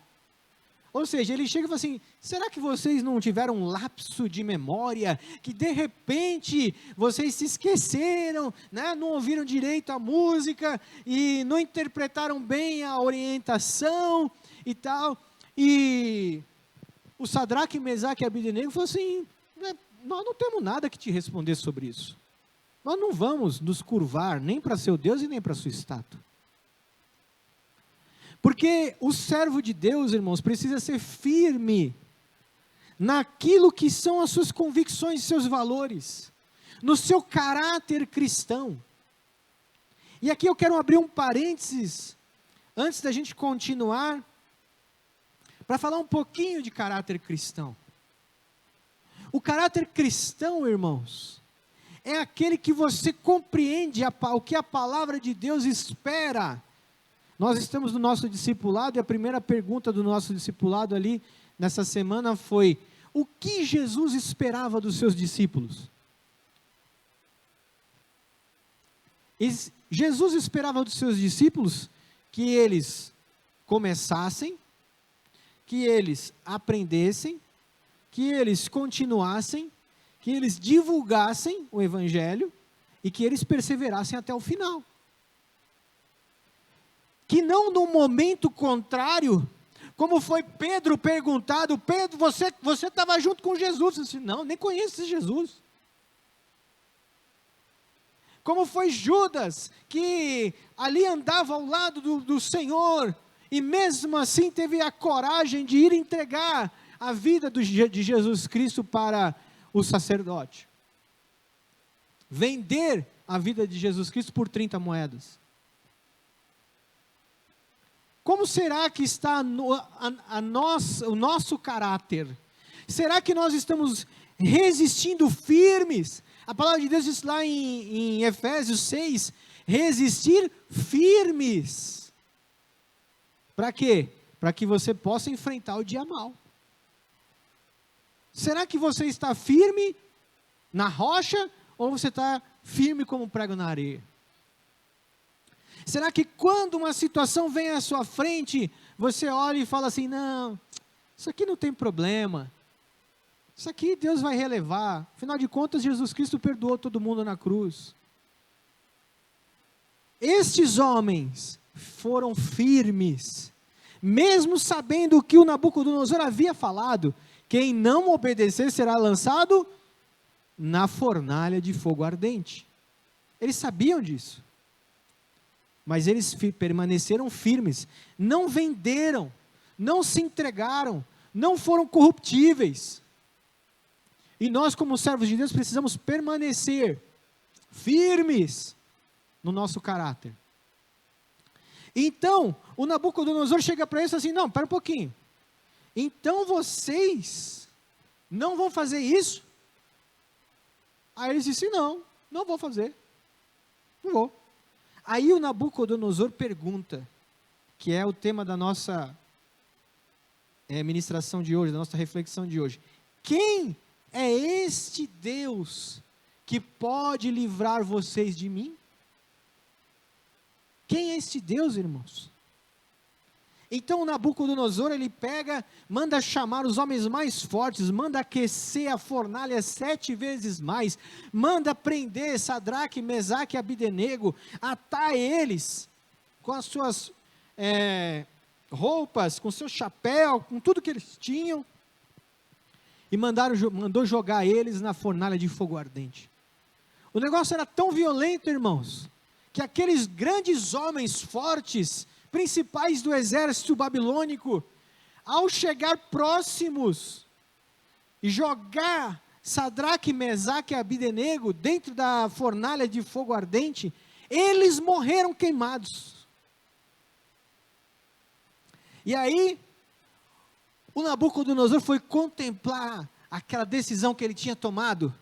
Speaker 3: Ou seja, ele chega e fala assim: será que vocês não tiveram um lapso de memória, que de repente vocês se esqueceram, né? Não ouviram direito a música, e não interpretaram bem a orientação e tal? E o Sadraque, Mesaque e Abednego falou assim: nós não temos nada que te responder sobre isso. Nós não vamos nos curvar nem para seu Deus e nem para sua estátua. Porque o servo de Deus, irmãos, precisa ser firme naquilo que são as suas convicções e seus valores, no seu caráter cristão. E aqui eu quero abrir um parênteses, antes da gente continuar, para falar um pouquinho de caráter cristão. O caráter cristão, irmãos, é aquele que você compreende o que a palavra de Deus espera. Nós estamos no nosso discipulado, e a primeira pergunta do nosso discipulado ali, nessa semana, foi: o que Jesus esperava dos seus discípulos? Jesus esperava dos seus discípulos que eles começassem, que eles aprendessem, que eles continuassem, que eles divulgassem o Evangelho e que eles perseverassem até o final. Que não no momento contrário, como foi Pedro perguntado: Pedro, você estava junto com Jesus? Eu disse: não, nem conheço esse Jesus. Como foi Judas, que ali andava ao lado do Senhor, e mesmo assim teve a coragem de ir entregar a vida de Jesus Cristo para o sacerdote. Vender a vida de Jesus Cristo por 30 moedas. como será que está o nosso caráter? Será que nós estamos resistindo firmes? A palavra de Deus diz lá em Efésios 6, resistir firmes. Para quê? Para que você possa enfrentar o dia mau. Será que você está firme na rocha ou você está firme como um prego na areia? Será que quando uma situação vem à sua frente, você olha e fala assim, não, isso aqui não tem problema. Isso aqui Deus vai relevar. Afinal de contas, Jesus Cristo perdoou todo mundo na cruz. Estes homens foram firmes, mesmo sabendo o que o Nabucodonosor havia falado, quem não obedecer será lançado na fornalha de fogo ardente. Eles sabiam disso. Mas eles permaneceram firmes, não venderam, não se entregaram, não foram corruptíveis. E nós, como servos de Deus, precisamos permanecer firmes no nosso caráter. Então, o Nabucodonosor chega para eles assim, não, pera um pouquinho. Então vocês não vão fazer isso? Aí eles dizem, não vou fazer. Não vou. Aí o Nabucodonosor pergunta, que é o tema da nossa ministração de hoje, da nossa reflexão de hoje. Quem é este Deus que pode livrar vocês de mim? Quem é este Deus, irmãos? Então o Nabucodonosor, ele pega, manda chamar os homens mais fortes, manda aquecer a fornalha 7 vezes mais, manda prender Sadraque, Mesaque e Abdenego, atar eles com as suas roupas, com seu chapéu, com tudo que eles tinham, e mandou jogar eles na fornalha de fogo ardente. O negócio era tão violento, irmãos, que aqueles grandes homens fortes, principais do exército babilônico, ao chegar próximos e jogar Sadraque, Mesaque e Abdenego dentro da fornalha de fogo ardente, eles morreram queimados. E aí, o Nabucodonosor foi contemplar aquela decisão que ele tinha tomado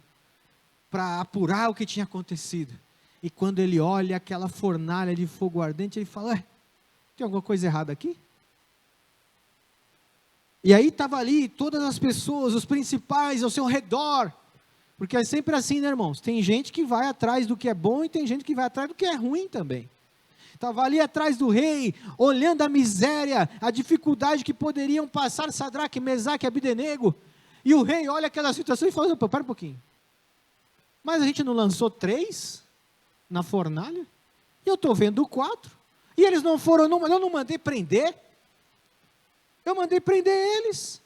Speaker 3: para apurar o que tinha acontecido. E quando ele olha aquela fornalha de fogo ardente, ele fala, tem alguma coisa errada aqui? E aí estava ali todas as pessoas, os principais ao seu redor, porque é sempre assim, né, irmãos? Tem gente que vai atrás do que é bom e tem gente que vai atrás do que é ruim também. Estava ali atrás do rei, olhando a miséria, a dificuldade que poderiam passar Sadraque, Mesaque e Abdenego, e o rei olha aquela situação e fala, pera um pouquinho, mas a gente não lançou 3 na fornalha? E eu estou vendo 4, e eles não foram, eu não mandei prender, eu mandei prender eles,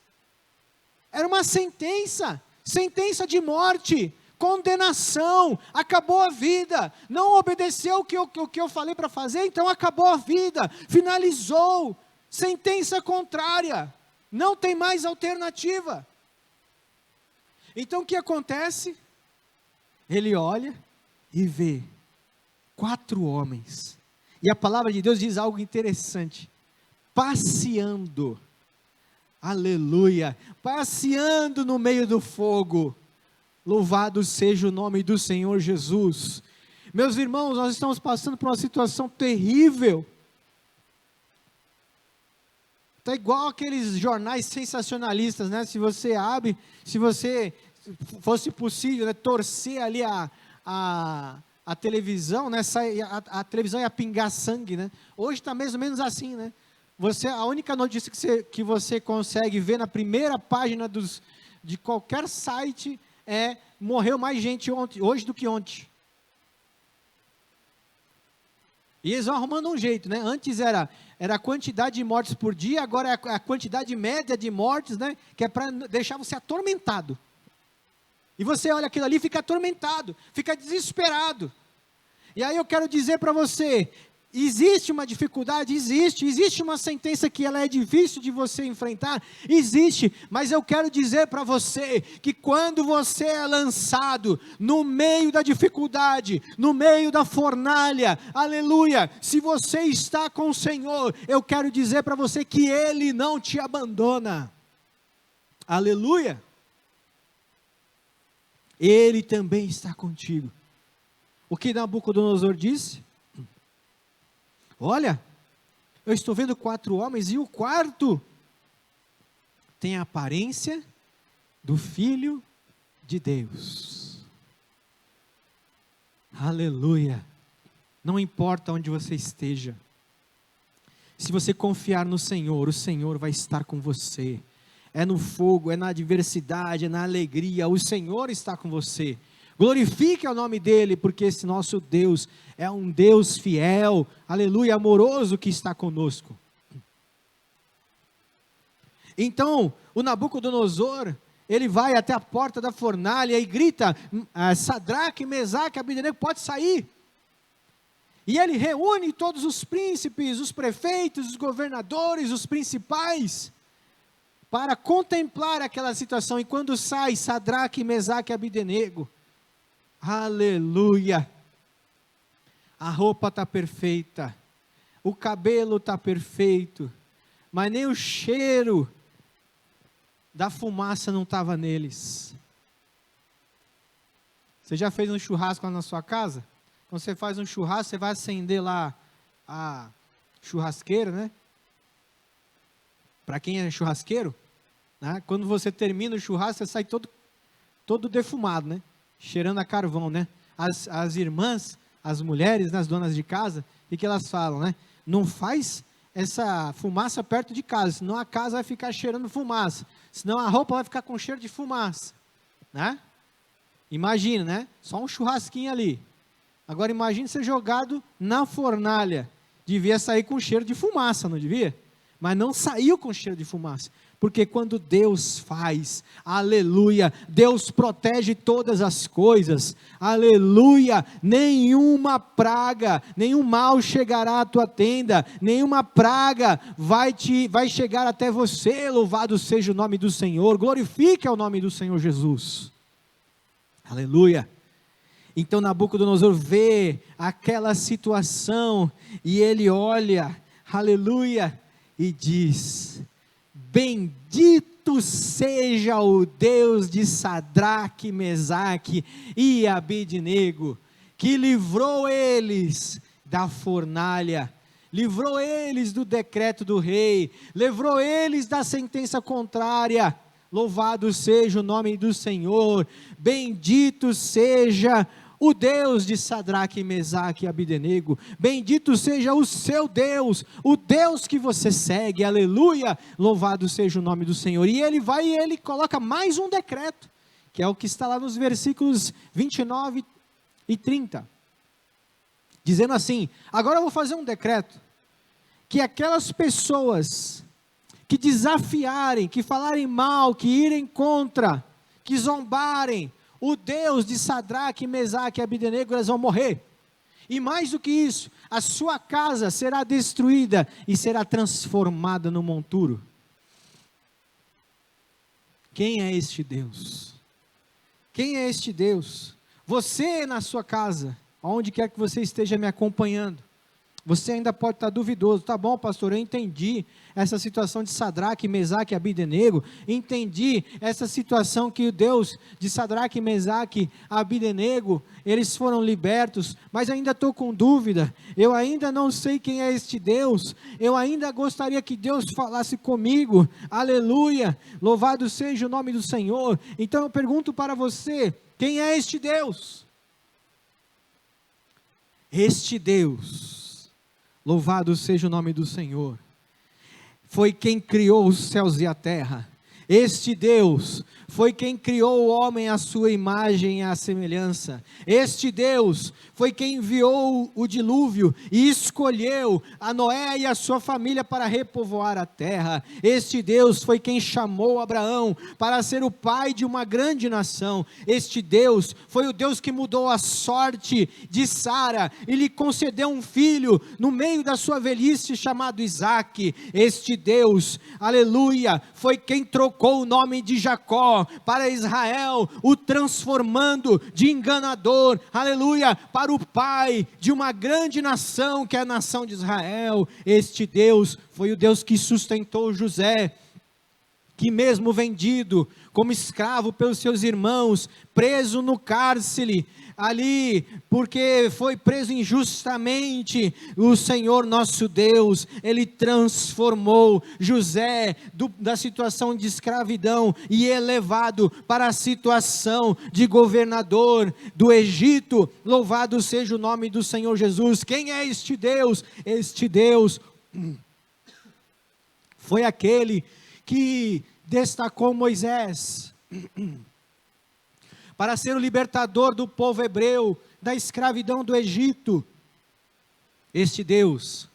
Speaker 3: era uma sentença de morte, condenação, acabou a vida, não obedeceu o que eu falei para fazer, então acabou a vida, finalizou, sentença contrária, não tem mais alternativa. Então o que acontece? Ele olha e vê 4 homens, e a palavra de Deus diz algo interessante, passeando, aleluia, passeando no meio do fogo. Louvado seja o nome do Senhor Jesus. Meus irmãos, nós estamos passando por uma situação terrível. Está igual aqueles jornais sensacionalistas, né? Se você abre, se você fosse possível, né, torcer ali a televisão, né, a televisão ia pingar sangue, né? Hoje está mais ou menos assim, né? A única notícia que você consegue ver na primeira página de qualquer site morreu mais gente hoje do que ontem. E eles vão arrumando um jeito, né? Antes era a quantidade de mortes por dia, agora é a quantidade média de mortes, né? Que é para deixar você atormentado. E você olha aquilo ali e fica atormentado, fica desesperado. E aí eu quero dizer para você, Existe uma dificuldade? Existe uma sentença que ela é difícil de você enfrentar? Existe, mas eu quero dizer para você, que quando você é lançado no meio da dificuldade, no meio da fornalha, aleluia, se você está com o Senhor, eu quero dizer para você que Ele não te abandona, aleluia, Ele também está contigo. O que Nabucodonosor disse? Olha, eu estou vendo 4 homens e o quarto tem a aparência do Filho de Deus. Aleluia. Não importa onde você esteja, se você confiar no Senhor, o Senhor vai estar com você. É no fogo, é na adversidade, é na alegria, o Senhor está com você. Glorifique o nome dEle, porque esse nosso Deus é um Deus fiel, aleluia, amoroso, que está conosco. Então, o Nabucodonosor, ele vai até a porta da fornalha e grita, Sadraque, Mesaque, Abidenego, pode sair. E ele reúne todos os príncipes, os prefeitos, os governadores, os principais, para contemplar aquela situação. E quando sai Sadraque, Mesaque e Abidenego, aleluia, a roupa está perfeita, o cabelo está perfeito, mas nem o cheiro da fumaça não estava neles. Você já fez um churrasco lá na sua casa? Quando você faz um churrasco, você vai acender lá a churrasqueira, né? Para quem é churrasqueiro, né? Quando você termina o churrasco, você sai todo defumado, né? Cheirando a carvão, né? As irmãs, as mulheres, né, as donas de casa, o que elas falam, né? Não faz essa fumaça perto de casa, senão a casa vai ficar cheirando fumaça, senão a roupa vai ficar com cheiro de fumaça, né? Imagina, né? Só um churrasquinho ali. Agora imagine ser jogado na fornalha, devia sair com cheiro de fumaça, não devia? Mas não saiu com cheiro de fumaça, porque quando Deus faz, aleluia, Deus protege todas as coisas, aleluia, nenhuma praga, nenhum mal chegará à tua tenda, nenhuma praga vai chegar até você, louvado seja o nome do Senhor, glorifique o nome do Senhor Jesus, aleluia. Então Nabucodonosor vê aquela situação, e ele olha, aleluia, e diz, bendito seja o Deus de Sadraque, Mesaque e Abidnego, que livrou eles da fornalha, livrou eles do decreto do rei, livrou eles da sentença contrária. Louvado seja o nome do Senhor, bendito seja o Deus de Sadraque, Mesaque e Abidnego, bendito seja o seu Deus, o Deus que você segue, aleluia, louvado seja o nome do Senhor. E ele vai e ele coloca mais um decreto, que é o que está lá nos versículos 29 e 30, dizendo assim, agora eu vou fazer um decreto, que aquelas pessoas que desafiarem, que falarem mal, que irem contra, que zombarem, o Deus de Sadraque, Mesaque e Abidnego, eles vão morrer. E mais do que isso, a sua casa será destruída e será transformada no monturo. Quem é este Deus? Quem é este Deus? Você na sua casa, aonde quer que você esteja me acompanhando, você ainda pode estar duvidoso, tá bom, pastor, eu entendi essa situação de Sadraque, Mesaque e Abidnego, entendi essa situação que o Deus de Sadraque, Mesaque e Abidnego, eles foram libertos, mas ainda estou com dúvida, eu ainda não sei quem é este Deus, eu ainda gostaria que Deus falasse comigo, aleluia, louvado seja o nome do Senhor. Então eu pergunto para você, quem é este Deus? Este Deus, louvado seja o nome do Senhor, foi quem criou os céus e a terra, Este Deus foi quem criou o homem à sua imagem e à semelhança. Este Deus foi quem enviou o dilúvio e escolheu a Noé e a sua família para repovoar a terra. Este Deus foi quem chamou Abraão para ser o pai de uma grande nação. Este Deus foi o Deus que mudou a sorte de Sara e lhe concedeu um filho no meio da sua velhice chamado Isaque. Este Deus, aleluia, foi quem trocou o nome de Jacó para Israel, o transformando de enganador, aleluia, para o pai de uma grande nação, que é a nação de Israel. Este Deus foi o Deus que sustentou José, que mesmo vendido como escravo pelos seus irmãos, preso no cárcere, ali, porque foi preso injustamente, o Senhor nosso Deus, Ele transformou José da situação de escravidão e elevado para a situação de governador do Egito. Louvado seja o nome do Senhor Jesus. Quem é este Deus? Este Deus foi aquele que destacou Moisés para ser o libertador do povo hebreu da escravidão do Egito. Este Deus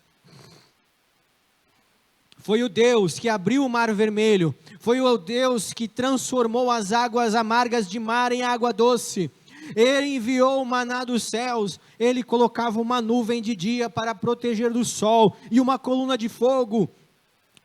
Speaker 3: foi o Deus que abriu o mar vermelho, foi o Deus que transformou as águas amargas de mar em água doce. Ele enviou o maná dos céus, ele colocava uma nuvem de dia para proteger do sol e uma coluna de fogo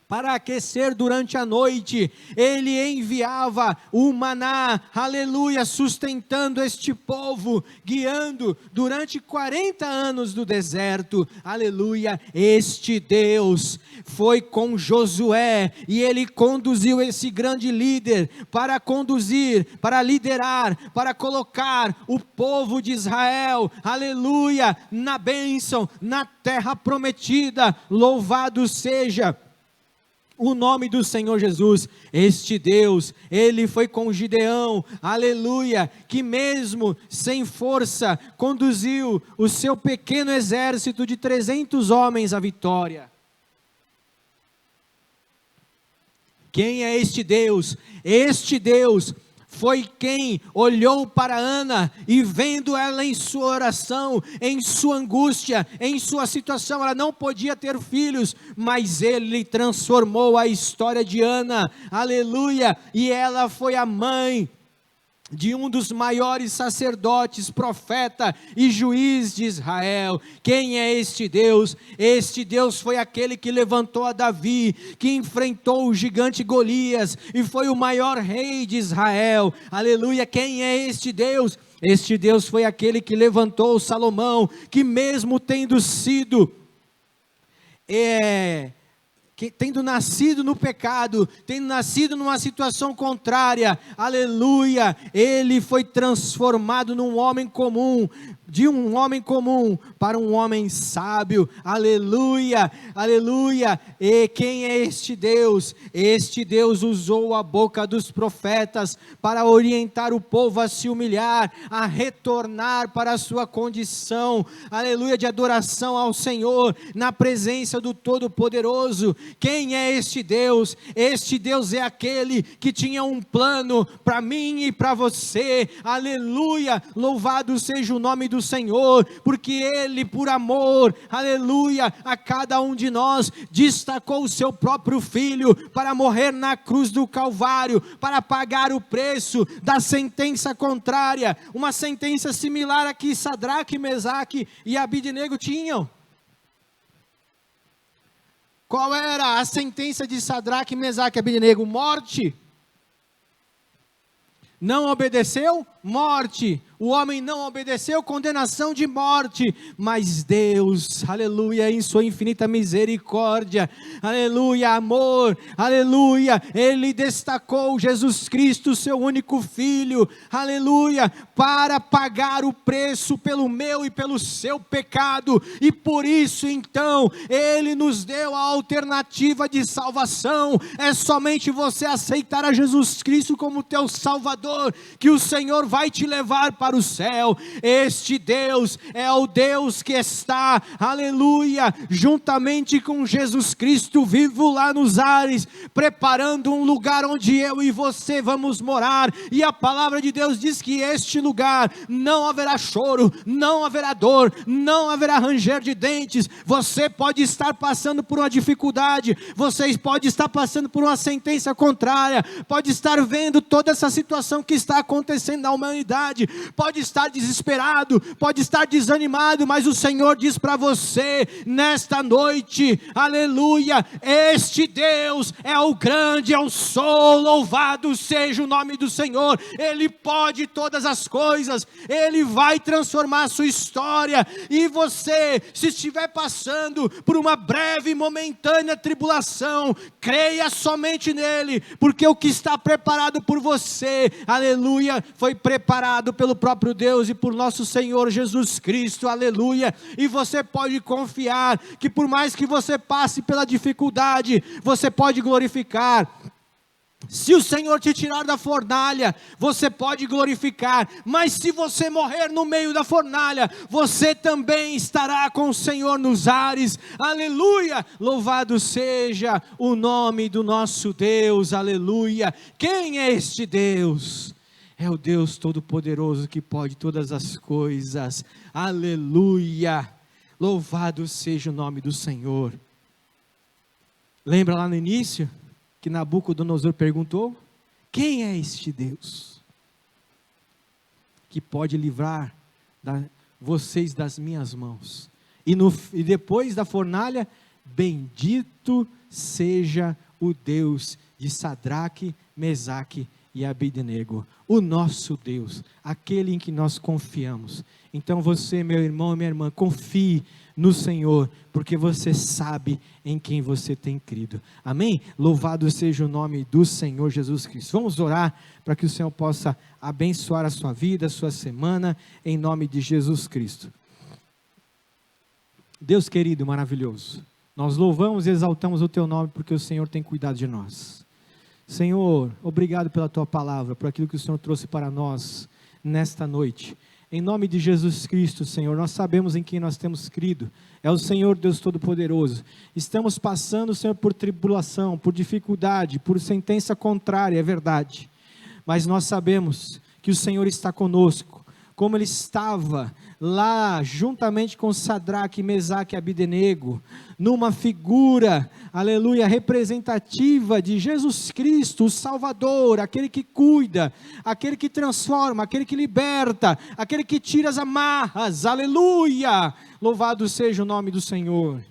Speaker 3: para aquecer durante a noite. Ele enviava o maná, aleluia, sustentando este povo, guiando durante 40 anos do deserto, aleluia. Este Deus foi com Josué, e ele conduziu esse grande líder, para conduzir, para liderar, para colocar o povo de Israel, aleluia, na bênção, na terra prometida. Louvado seja o nome do Senhor Jesus. Este Deus, Ele foi com Gideão, aleluia, que mesmo sem força, conduziu o seu pequeno exército de 300 homens à vitória. Quem é este Deus? Este Deus foi quem olhou para Ana e, vendo ela em sua oração, em sua angústia, em sua situação, ela não podia ter filhos, mas ele transformou a história de Ana, aleluia, e ela foi a mãe de um dos maiores sacerdotes, profeta e juiz de Israel. Quem é este Deus? Este Deus foi aquele que levantou a Davi, que enfrentou o gigante Golias, e foi o maior rei de Israel, aleluia. Quem é este Deus? Este Deus foi aquele que levantou Salomão, que mesmo tendo sido tendo nascido no pecado, tendo nascido numa situação contrária, aleluia, ele foi transformado num homem comum, de um homem comum para um homem sábio, aleluia, aleluia. E quem é este Deus? Este Deus usou a boca dos profetas para orientar o povo a se humilhar, a retornar para a sua condição, aleluia, de adoração ao Senhor, na presença do Todo-Poderoso. Quem é este Deus? Este Deus é aquele que tinha um plano para mim e para você, aleluia, louvado seja o nome do Senhor, porque Ele, por amor, aleluia, a cada um de nós, destacou o seu próprio Filho para morrer na cruz do Calvário, para pagar o preço da sentença contrária, uma sentença similar a que Sadraque, Mesaque e Abidnego tinham. Qual era a sentença de Sadraque, Mesaque e Abidnego? Morte. Não obedeceu? Morte. O homem não obedeceu, condenação de morte, mas Deus, aleluia, em sua infinita misericórdia, aleluia, amor, aleluia, Ele destacou Jesus Cristo, seu único Filho, aleluia, para pagar o preço pelo meu e pelo seu pecado, e por isso então, Ele nos deu a alternativa de salvação. É somente você aceitar a Jesus Cristo como teu Salvador, que o Senhor vai te levar para para o céu. Este Deus é o Deus que está, aleluia, juntamente com Jesus Cristo vivo lá nos ares, preparando um lugar onde eu e você vamos morar. E a palavra de Deus diz que este lugar não haverá choro, não haverá dor, não haverá ranger de dentes. Você pode estar passando por uma dificuldade, você pode estar passando por uma sentença contrária, pode estar vendo toda essa situação que está acontecendo na humanidade, pode estar desesperado, pode estar desanimado, mas o Senhor diz para você nesta noite, aleluia, este Deus é o grande, eu sou, louvado seja o nome do Senhor. Ele pode todas as coisas, Ele vai transformar a sua história. E você, se estiver passando por uma breve e momentânea tribulação, creia somente nele, porque o que está preparado por você, aleluia, foi preparado pelo próprio Deus e por nosso Senhor Jesus Cristo, aleluia. E você pode confiar que por mais que você passe pela dificuldade, você pode glorificar. Se o Senhor te tirar da fornalha, você pode glorificar, mas se você morrer no meio da fornalha, você também estará com o Senhor nos ares, aleluia, louvado seja o nome do nosso Deus, aleluia. Quem é este Deus? É o Deus Todo-Poderoso que pode todas as coisas, aleluia, louvado seja o nome do Senhor. Lembra lá no início? Que Nabucodonosor perguntou, quem é este Deus que pode livrar vocês das minhas mãos? E depois da fornalha, bendito seja o Deus de Sadraque, Mesaque e Abednego, o nosso Deus, aquele em que nós confiamos. Então você, meu irmão e minha irmã, confie no Senhor, porque você sabe em quem você tem crido. Amém? Louvado seja o nome do Senhor Jesus Cristo. Vamos orar para que o Senhor possa abençoar a sua vida, a sua semana, em nome de Jesus Cristo. Deus querido, maravilhoso, nós louvamos e exaltamos o teu nome, porque o Senhor tem cuidado de nós. Senhor, obrigado pela tua palavra, por aquilo que o Senhor trouxe para nós nesta noite. Em nome de Jesus Cristo, Senhor, nós sabemos em quem nós temos crido, é o Senhor Deus Todo-Poderoso. Estamos passando, Senhor, por tribulação, por dificuldade, por sentença contrária, é verdade, mas nós sabemos que o Senhor está conosco, como Ele estava lá, juntamente com Sadraque, Mesaque e Abednego, numa figura, aleluia, representativa de Jesus Cristo, o Salvador, aquele que cuida, aquele que transforma, aquele que liberta, aquele que tira as amarras, aleluia, louvado seja o nome do Senhor.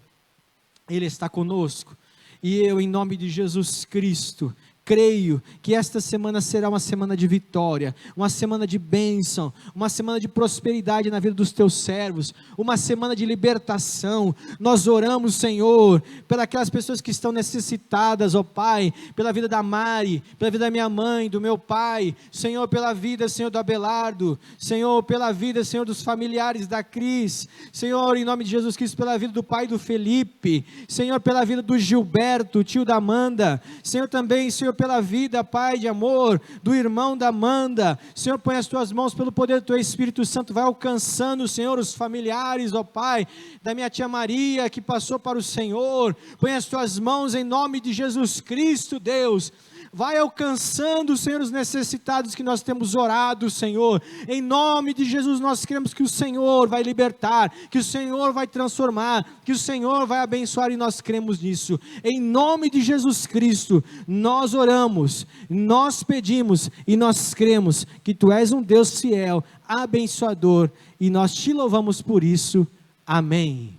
Speaker 3: Ele está conosco, e eu, em nome de Jesus Cristo, creio que esta semana será uma semana de vitória, uma semana de bênção, uma semana de prosperidade na vida dos teus servos, uma semana de libertação. Nós oramos, Senhor, pelas aquelas pessoas que estão necessitadas, ó Pai, pela vida da Mari, pela vida da minha mãe, do meu pai, Senhor, pela vida, Senhor, do Abelardo, Senhor, pela vida, Senhor, dos familiares da Cris, Senhor, em nome de Jesus Cristo, pela vida do pai do Felipe, Senhor, pela vida do Gilberto, tio da Amanda, Senhor, também, Senhor, pela vida, Pai de amor, do irmão da Amanda. Senhor, põe as tuas mãos pelo poder do teu Espírito Santo, vai alcançando, Senhor, os familiares, ó Pai, da minha tia Maria, que passou para o Senhor. Põe as tuas mãos em nome de Jesus Cristo, Deus. Vai alcançando, Senhor, os necessitados que nós temos orado, Senhor. Em nome de Jesus, nós cremos que o Senhor vai libertar, que o Senhor vai transformar, que o Senhor vai abençoar, e nós cremos nisso. Em nome de Jesus Cristo, nós oramos, nós pedimos e nós cremos que Tu és um Deus fiel, abençoador, e nós Te louvamos por isso. Amém.